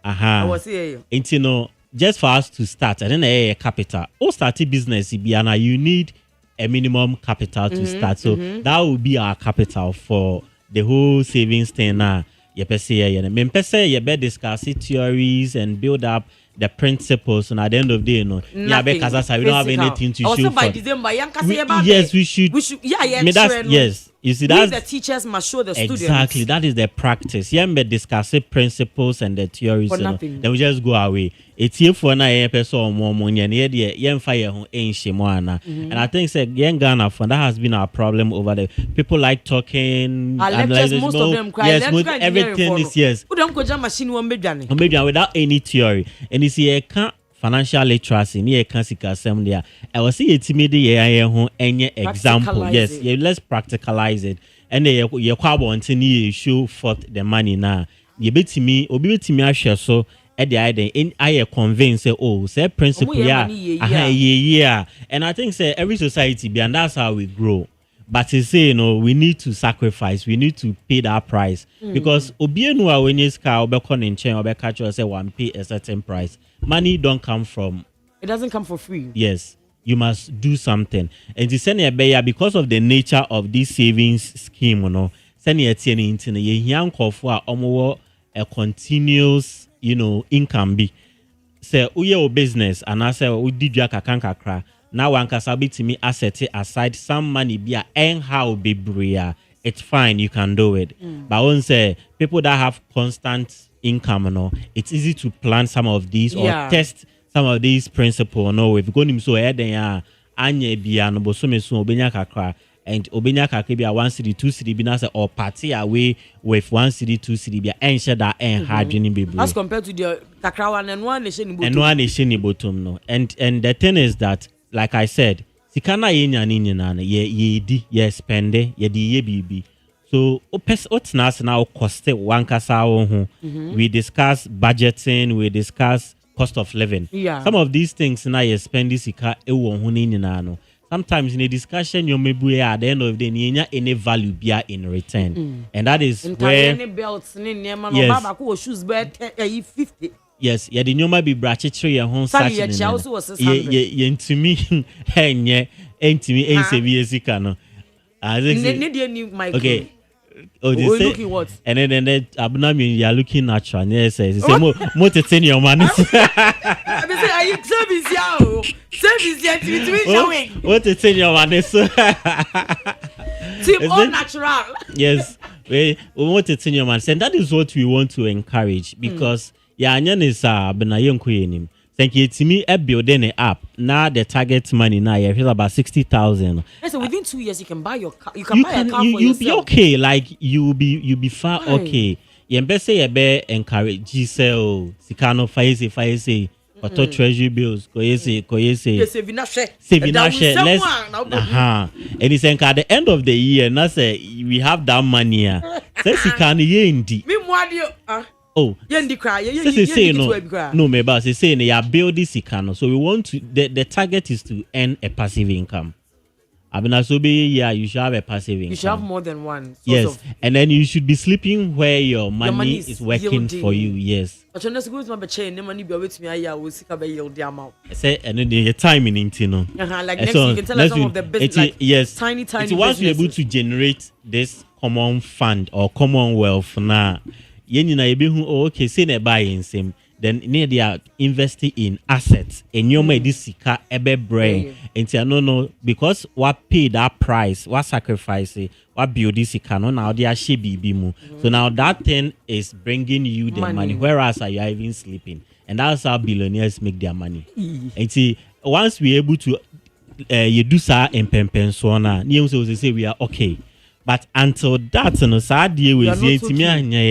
I was here. It's you know just for us to start and then a capital. All starting business you need a minimum capital to start. So that will be our capital for the whole savings thing now. You better discuss theories and build up the principles, and at the end of the day, no, we don't have anything to show by for. December, Yes, we should. Yeah, yes. You see, that's the teachers must show the students. Exactly, that is the practice. Yeah, we discuss the principles and the theories. For nothing. Then we just go away. It's here for na person more money and yeah, fire and I think say young Ghana that has been our problem over there. People like talking. Our lectures, most of them cry. Yes, everything is yes. Who don't go jam machine one without any theory. And you see, can't financial literacy near Kansika assembly. I was see it immediately any example. Yes, yeah, let's practicalize it. And you quabo until you show forth the money now. You bet me, obi bet me ashare so at the idea in I convince say principle yeah. And I think say every society and that's how we grow. But to say, we need to sacrifice. We need to pay that price because obienu when you scar obekon in chain obekacho say one pay a certain price. Money don't come from. It doesn't come for free. Yes, you must do something. And to send a because of the nature of this savings scheme, send a tieni into the young for a continuous, income be. Say uye business and I say udidya kakanka. Now one can submit to me asset aside some money be a and how be bria. It's fine, you can do it. But I won't say people that have constant income, it's easy to plan some of these or test some of these principles. If going to so anya bia no bosome so obenya kakra and obenya kakra bia 1 city 2 city bi na say or party away with 1 city 2 city bia ensure that hard be as compared to the kakra one and one nation bottom no. And the thing is that like I said, sikana yenya ni nyina ye di ye spende ye di ye bibi. So otnas now cost one kasa ho. We discuss budgeting, we discuss cost of living. Yeah. Some of these things now you spend this sika ho ni nyina no. Sometimes in a discussion you may be at the end of the day any value bia in return. And that is where any belts ni shoes 50. Yes, yeah, the nyoma be brachitre your home such yeah, to me to me no. Okay. Oh, they say, looking what? And then abnami you are looking natural. Yes, say more to ten your money. I say are you service yao? Service yet to me showing. What to ten your money? Team all natural. Yes. We want to ten your money. And that is what we want to encourage because Yanyan is benayon. Thank you to me building it up. Now the target money now you feel about 60,000. So within 2 years you can buy your car. You can buy a car for yourself. You'll be okay. Like you'll be far okay. You best encourage Giselle, Sikano Faise, Auto Treasury bills, koyese. Sevinashe. And it's at the end of the year, and I say we have that money. Say Sikano yendi. Oh, no, maybe say they are building Sikano. So we want to the target is to earn a passive income. You should have a passive income. You should have more than one. Yes, and then you should be sleeping where your money is working for you. Yes. But you're not going to have a money be away to me. I will seek a yield the amount. Say, and then your timing into like next week, you can tell us some of the business. Like yes, tiny. Once you're able to generate this common fund or commonwealth now. Okay, say they buy in same. Then they are investing in assets. And you may this sika ebe brain. And no, because what pay that price, what sacrifice, what build this sika no now they are bimu. So now that thing is bringing you the money. Whereas you are even sleeping, and that's how billionaires make their money. And see, once we able to, you do sa in pempensona. You say we are okay. But until that, sad year we say to me,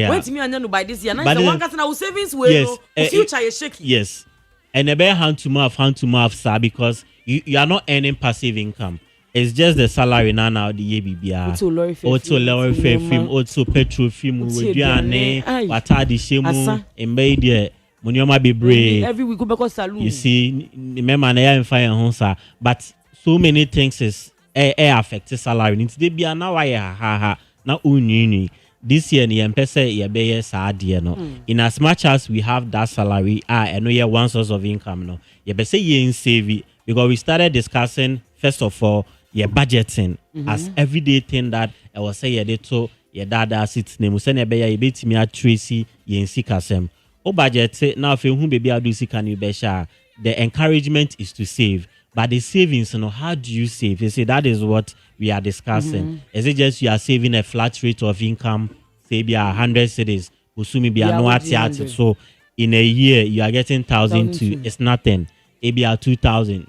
when to me by this year, but one person our savings will future is shaky. Yes, and a bear hand to mouth, sir, because you are not earning passive income. It's just the salary now the ABBR. Also lower film, also petrol film, with Diane, what are the shemu, and made it. Munyoma be brave. Every week, because saloon. You see, remember, I am fire home, sir, but so many things is. Affect salary. It's they be now now ununi. This year the empesa be sad no. In as much as we have that salary, I know one source of income no. You be say you save it because we started discussing first of all your budgeting as everyday thing that I was say you to your dada sits name. We send be you bet me at Tracy yen sikasem. O budget now if you baby I do see can you be sure the encouragement is to save. But the savings, how do you save? You see, that is what we are discussing. Is it just you are saving a flat rate of income, say be 100 cedis, usumi be no. So in a year you are getting 1,000 to it's nothing. Maybe 2,000,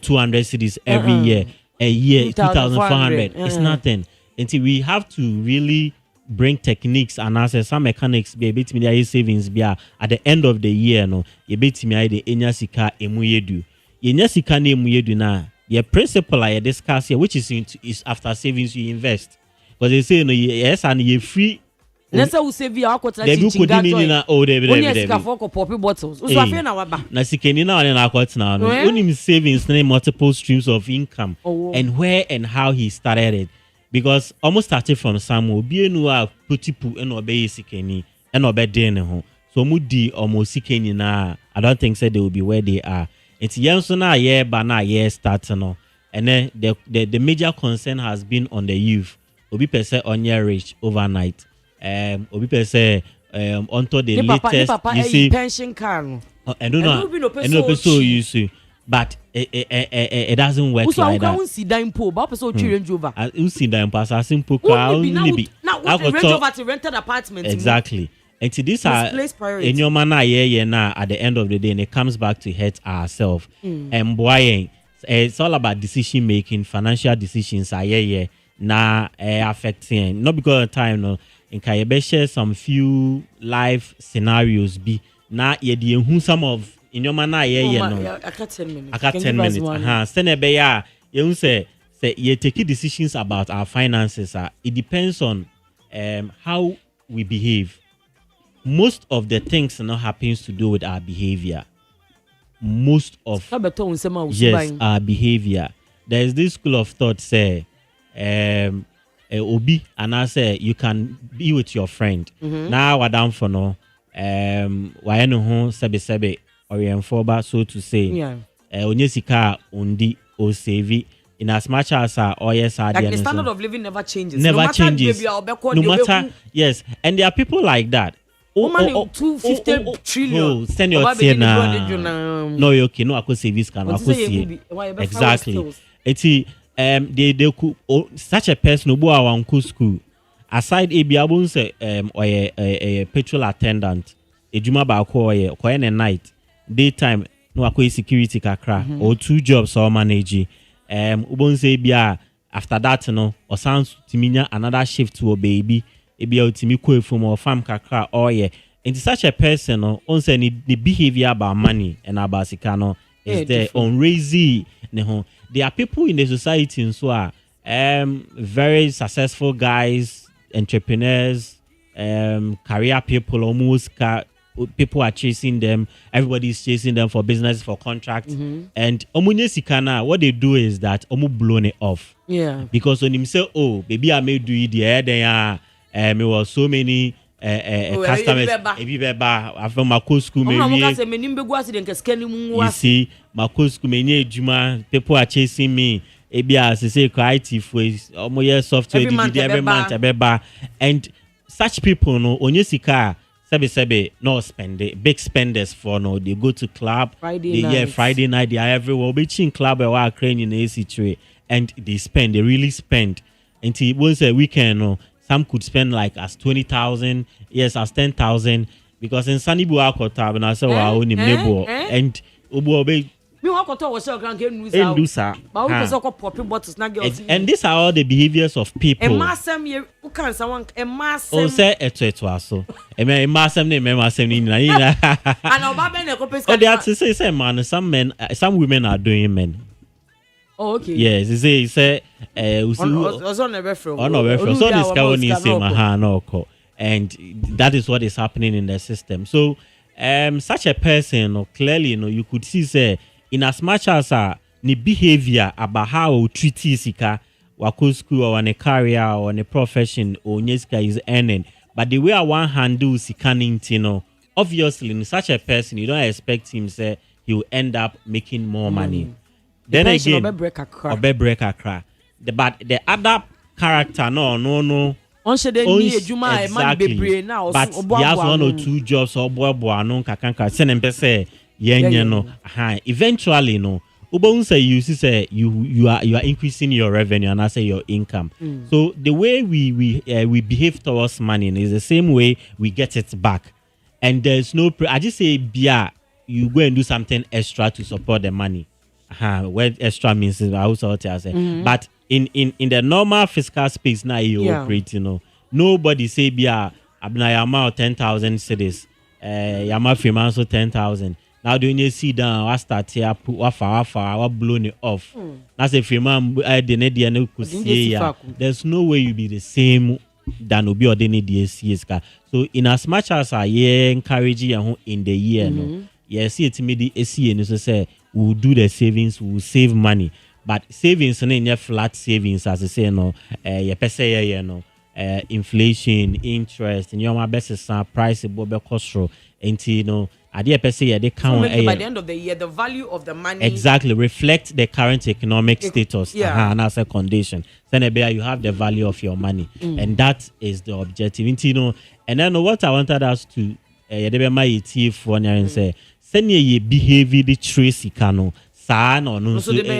200 cedis every year. A year 2,400. It's nothing. Until we have to really bring techniques and as some mechanics be a bit media savings be at the end of the year you bit me the enya sika emuyedu. Enya sika na emuyedu na the principle I discuss here, which is after savings you invest. Because they say yes and you free. Let's say we save your account like chinga. Oh, they for poppy bottles. So I feel na waba. Na sikeni na wale na account na. Only savings na multiple streams of income and where and how he started it. Because almost started from somewhere. Be enu a putipu eno be sikeni eno be den ho. So mudi almost sikeni na. I don't think say they will be where they are. It's young na year ba na year start no. And then the major concern has been on the youth. Obi per se on your rich overnight. Obi per se onto the latest you see pension car. I don't know so you see. But it doesn't work like that. See that po, but person change over. You see that pass as simple car only be. Now range over to rented apartment. Exactly. And to this in your manner now at the end of the day, and it comes back to hurt ourselves. And boy, it's all about decision making, financial decisions are now affecting not because of time no. In Kayabe share some few life scenarios be now who some of in your manner no. I got 10 minutes. I got 10 minutes. Senebe ya you say you take decisions about our finances. It depends on how we behave. Most of the things happens to do with our behavior. Most of yes, our behavior. There is this school of thought say obi and I say you can be with your friend. Now we're down for no why no ho sebe or enforba so to say. Yeah. Onyesika undi o save in as much as or yes like the standard of living never changes. Never no changes. No matter yes, and there are people like that. 250 trillion. Send your tea na. No, okay, no, I could say this can. I could see exactly. It's they could such a person who our uncle school. Aside a biabun say or a petrol attendant, a juma ba ko a night, daytime no akwe security kakra or 2 jobs or manage. Ubon say bia after that no or sounds timinya another shift to a baby. Ebi ultimi ko from or farm kakra or into such a person on say the behavior about money and about sikano is there on raising ne. There are people in the society and so are very successful guys, entrepreneurs, career people, almost people are chasing them. Everybody's chasing them for business, for contracts. And omunye sikana, what they do is that omu blown it off. Yeah. Because when him say, oh, baby, I may do it there, there was so many customers. I from my school, you see, my school, juma, people are chasing me. Ebia say IT for almost software every month, and such people no onyesika sebe no spend it. Big spenders for no they go to club Friday night they are everywhere between club or crane in AC tray and they really spend until it was a weekend no. Some could spend like as 20,000, yes, as 10,000, because in Sanibu Akota, and I said, wow, in neighbor, and Ubu obey. And these are all the behaviors of people. Oh, say it was so. A massam name, oh, they have to say, man, some women are doing men. Oh, okay. Yes, he say on a referral. So this guy only say and that is what is happening in the system. So such a person clearly you could see say in as much as the behavior about how treat sika wako school or on a career or on a profession or nyeska is earning, but the way I one handle sika obviously in such a person you don't expect him say he will end up making more money. Then again, but the other character, no. Exactly. But he has 1 or 2 jobs or boy no kakanka. Send him say, no. Eventually, no. Ubon say you say you are increasing your revenue and I say your income. So the way we behave towards money is the same way we get it back. And there's no I just say bia you go and do something extra to support the money. What extra means is I also say. But in the normal fiscal space now you operate, nobody say bia abna yama 10,000 cedis. Yama Freeman so 10,000. Now do you see down? I start here, put what blown it off. That's a Freeman. There's no way you be the same than Obi or the DSCS. So in as much as I encourage you in the year, yes, it's me the AC and say we'll do the savings, we'll save money, but savings and flat savings as I say inflation, interest, and your best is price bobe cost and idea per se they count by the end of the year the value of the money exactly reflect the current economic status and as a condition. Then you have the value of your money, and that is the objective. And then what I wanted us to say send ye behavior the tracy cano. Absolutely.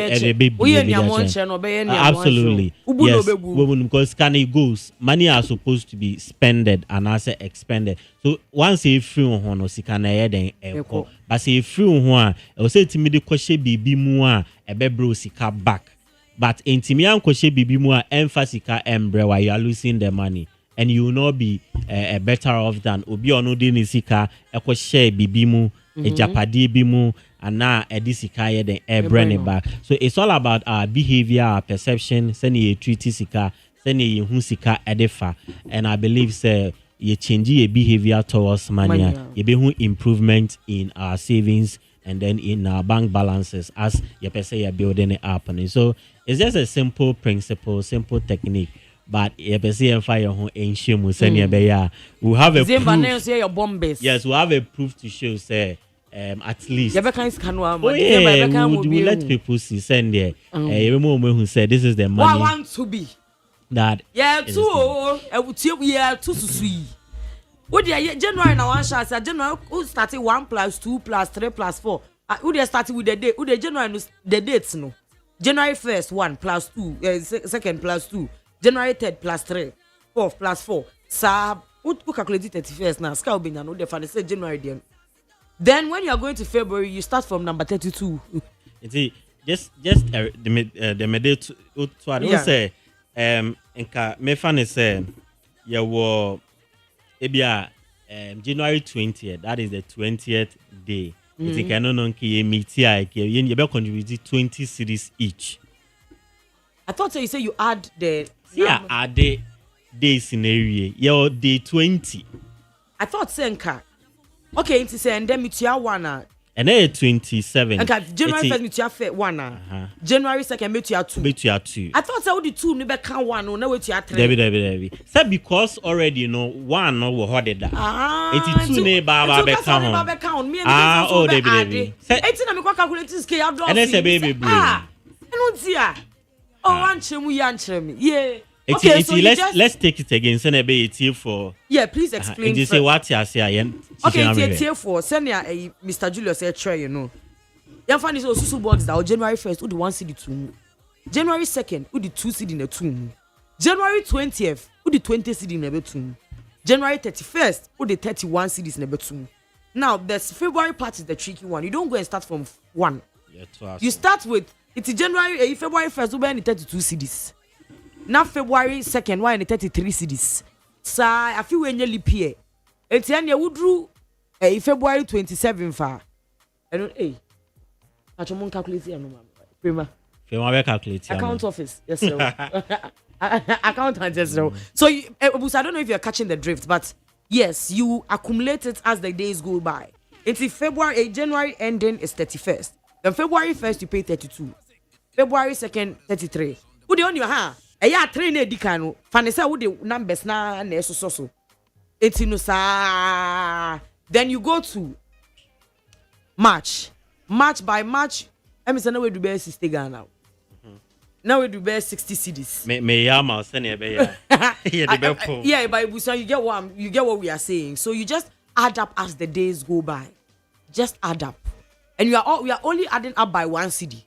Yes. Because can it goes, money are supposed to be spended and also expended. So once you feel hono, si can then but say free one, I will say to me the question be more a bebro sika back. But in Timian question be more emphasica embre while you are losing the money. And you will not be better off than Obi ono dini sika a share bibimu, a japadi bimu. And now edisika then brand back. So it's all about our behavior, our perception, sending a treaty sika, sending a hunsika edifa. And I believe say you change your behavior towards money, you be improvement in our savings and then in our bank balances as you say you're building it up. And so it's just a simple principle, simple technique. But you say and fire home in shame we send we have a proof. Yes, we have a proof to show say at least we let people see send there who said this is the money I want to be that too sweet. What January now one shot January who started 1 + 2 + 3 + 4 who they started with the day who the January the dates no January 1st 1 + 2 2nd + 2 January 3rd + 3 4th + 4 sir who calculate 31st now scout be no they say January then when you are going to February, you start from number 32. Just the medate to say enka me fan say you were January 20th. That is the 20th day. It's can no ki meet you be contribute 20 cedis each. I thought you say you add the add the day scenario. Your day 20. I thought senka. Okay, it's say and then metia 1 and then 27. Okay, January 1st metia 1 January 2nd metia 2. I thought say the 2 no be count 1 no na we tia 3. Debi. Say because already 1 no we hoarded that. 82 ne ba be count. Debi. Say 18 na me calculate scale ya do. And then say baby blue. Eno tia. One chemu ya nchemi. Yeah. Okay, so let's take it again. Send a bit for please explain. You say what you say okay, it's here for send Mr. Julius a try, you find this also box that January 1st, who the 1 CD 2. January 2nd, who the 2 CD in the 2. January 20th, who the 20 CD in the 2. January 31st, who the 31 CDs in the 2. Now, the February part is the tricky one. You don't go and start from 1. You start with it's February 1st, who the 32 CDs. Now February 2nd, why in the 33 cities? Sir, I feel when you leap here. It's the would drew February 27 far. I don't I don't calculate here no Prima. Calculate. Account office. Yes, sir. Accountant, yes, sir. So I don't know if you're catching the drift, but yes, you accumulate it as the days go by. Until February, January ending is 31st. Then February 1st you pay 32. February 2nd 33. Who the on your hand? Train edikano fanesa with the numbers na so etino sa then you go to March by March I say now we do be 60 Ghana now we do be 60 cities me yama send be yeah but you get what we are saying, so you just add up as the days go by, just add up, and we are only adding up by 1 city.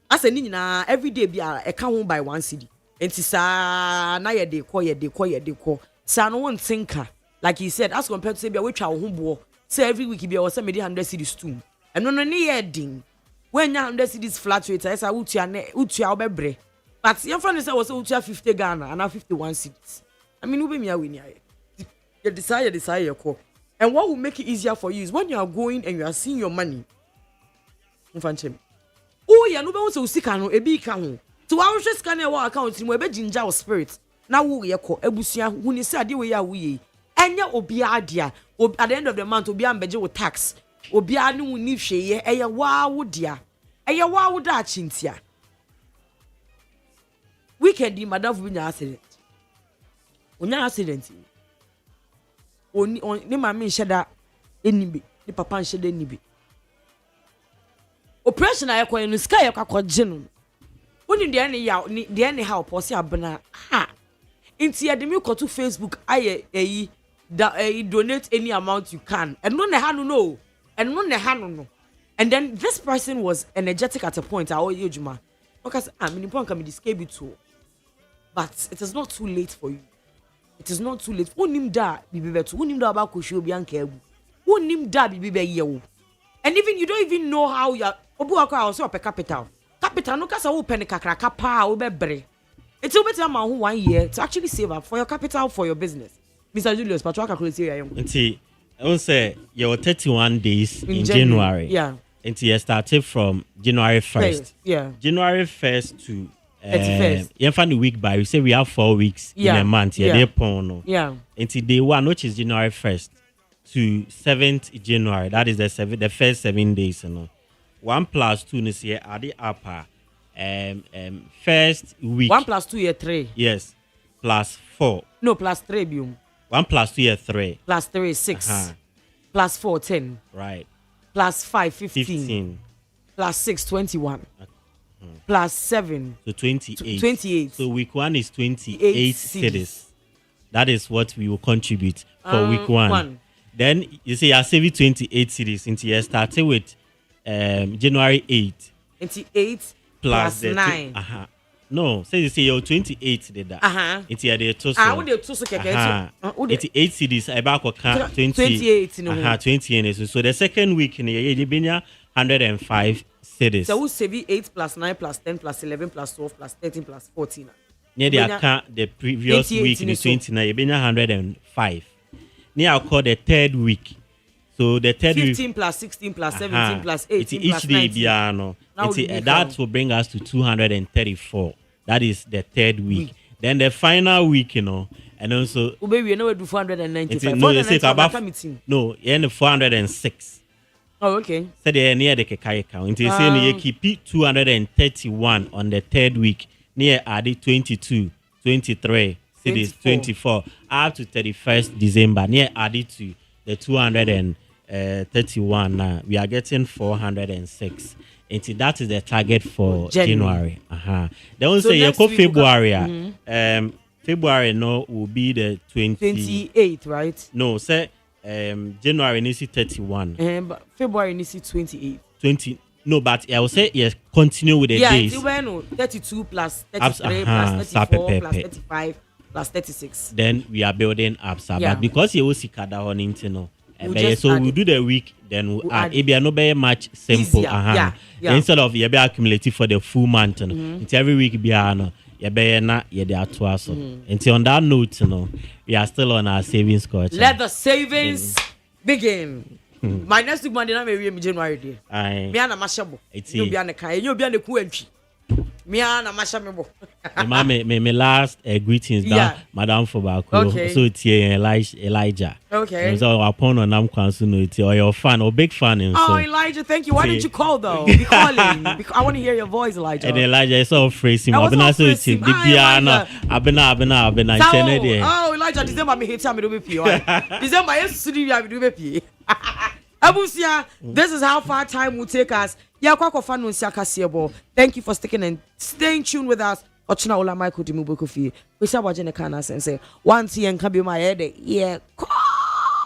Asa ni nyina every day bi a eka ho by 1 cedi. Enti sa na ye de kɔ. Sa no won tinka. Like he said, as compared to say, we try ho bo. Say every week be was 100 cedis too. And no near ding. When you 100 cedis flat rate, I say utia obebre. But your friend is was utia 50 Ghana and now 51 cedis. I mean, we be me win here. You desire your call. And what will make it easier for you is when you are going and you are seeing your money. Oh, yeah, no one so sick and a big account. To our just scan our account in webe ginger spirit. Now we are called Ebusia, when you said we are we. And ya obiadia, at the end of the month, obian bejo with tax. Obianu ni she, a wow dear. A wow da chintia. Weekend, madam, win accident. On your accident. Only on my men shada any the papa shed any be. Oppression I acquire in the sky, a general. Only the any help or say abena. Ha! Into the milk to Facebook, I donate any amount you can. And none the hand no. And none the hand no. And then this person was energetic at a point. I owe you, Juma. Because I mean, point can be discable too. But it is not too late for you. It is not too late. Unim da bibi betu. Unim da about kusho bianke ebu. Unim da bibi be yewu. And even you don't even know how you are. Obu akwa also pe capital. Capital no kasa wo pe ne kakra kapa wo be bre. It's over time 1 year to actually save up for your capital for your business. Mr. Julius, but what calculate here young. Nti, I will say you 31 days in January. Yeah. Nti you started from January 1st. Yeah. January 1st to 31st. You find the week by we say we have 4 weeks in a month. Yeah. Yeah. Until day 1, which is January 1st to 7th January. That is the first 7 days. 1 plus 2 is here at the upper. First week. 1 plus 2 year 3. Yes. Plus 4. No, plus 3 bium. 1 plus 2 year 3. Plus 3 6. Plus 4 10. Right. Plus 5 15. Plus 6 21. Plus 7. So 28. 28. So week 1 is 28 cedis. That is what we will contribute for week 1. Then you say you are saving 28 cedis into you started with January 8. 28 plus 9. No, say you say you're 28 did that. It's here the toast. What the toast keke? 88 cedis about 28 28. So the second week in the year you been 105 cedis. So we save 8 plus 9 plus 10 plus 11 plus 12 plus 13 plus 14. Near the account the previous week in the 29 you been 105. Near I call the third week. So the third 15 week, plus 16 plus 17 plus 18 each plus day 19. That will bring us to 234. That is the third week. Then the final week, and also we know we do 495. No, they say about the 406. Oh, okay. So they are near the Kekai count. Until say you keep 231 on the third week. Near added 22, 23, cities 24 up to 31st December. Near added to the 231 now. We are getting 406. And that is the target for January. They won't say February. February will be the 28, right? No, say January needs 31. But February needs 28. 20. No, but I will say yes. Continue with the days. Yeah, 32 plus 33 plus 34 plus 35 plus 36. Then we are building up. But because you will see kada on internet. So we'll do the week, then we'll add. It be no very much simple. Instead of you be accumulating for the full month, it's every week be you be not you there to us. Until on that note, we are still on our savings coach. Let the savings begin. My next week Monday night may be January day. Me and Mashabo. You be an account. You be an equity. Me and Mashabo. My last greetings down, Madam Fobako. Okay. So it's Elijah. Okay. So upon on I'm concerned or your fan or big fan. Oh, Elijah, thank you. Why didn't you call though? Be calling. I want to hear your voice, Elijah. And Elijah is all phrasing. I've been also the piano. Abena. Oh, Elijah, December me hate me do be December yes studio me do be Abusia, this is how far time will take us. Thank you for sticking and staying tuned with us. Ochina Ola Michael Dimubukofie. We say wajene kana sense. Once yen can be my head. Yeah.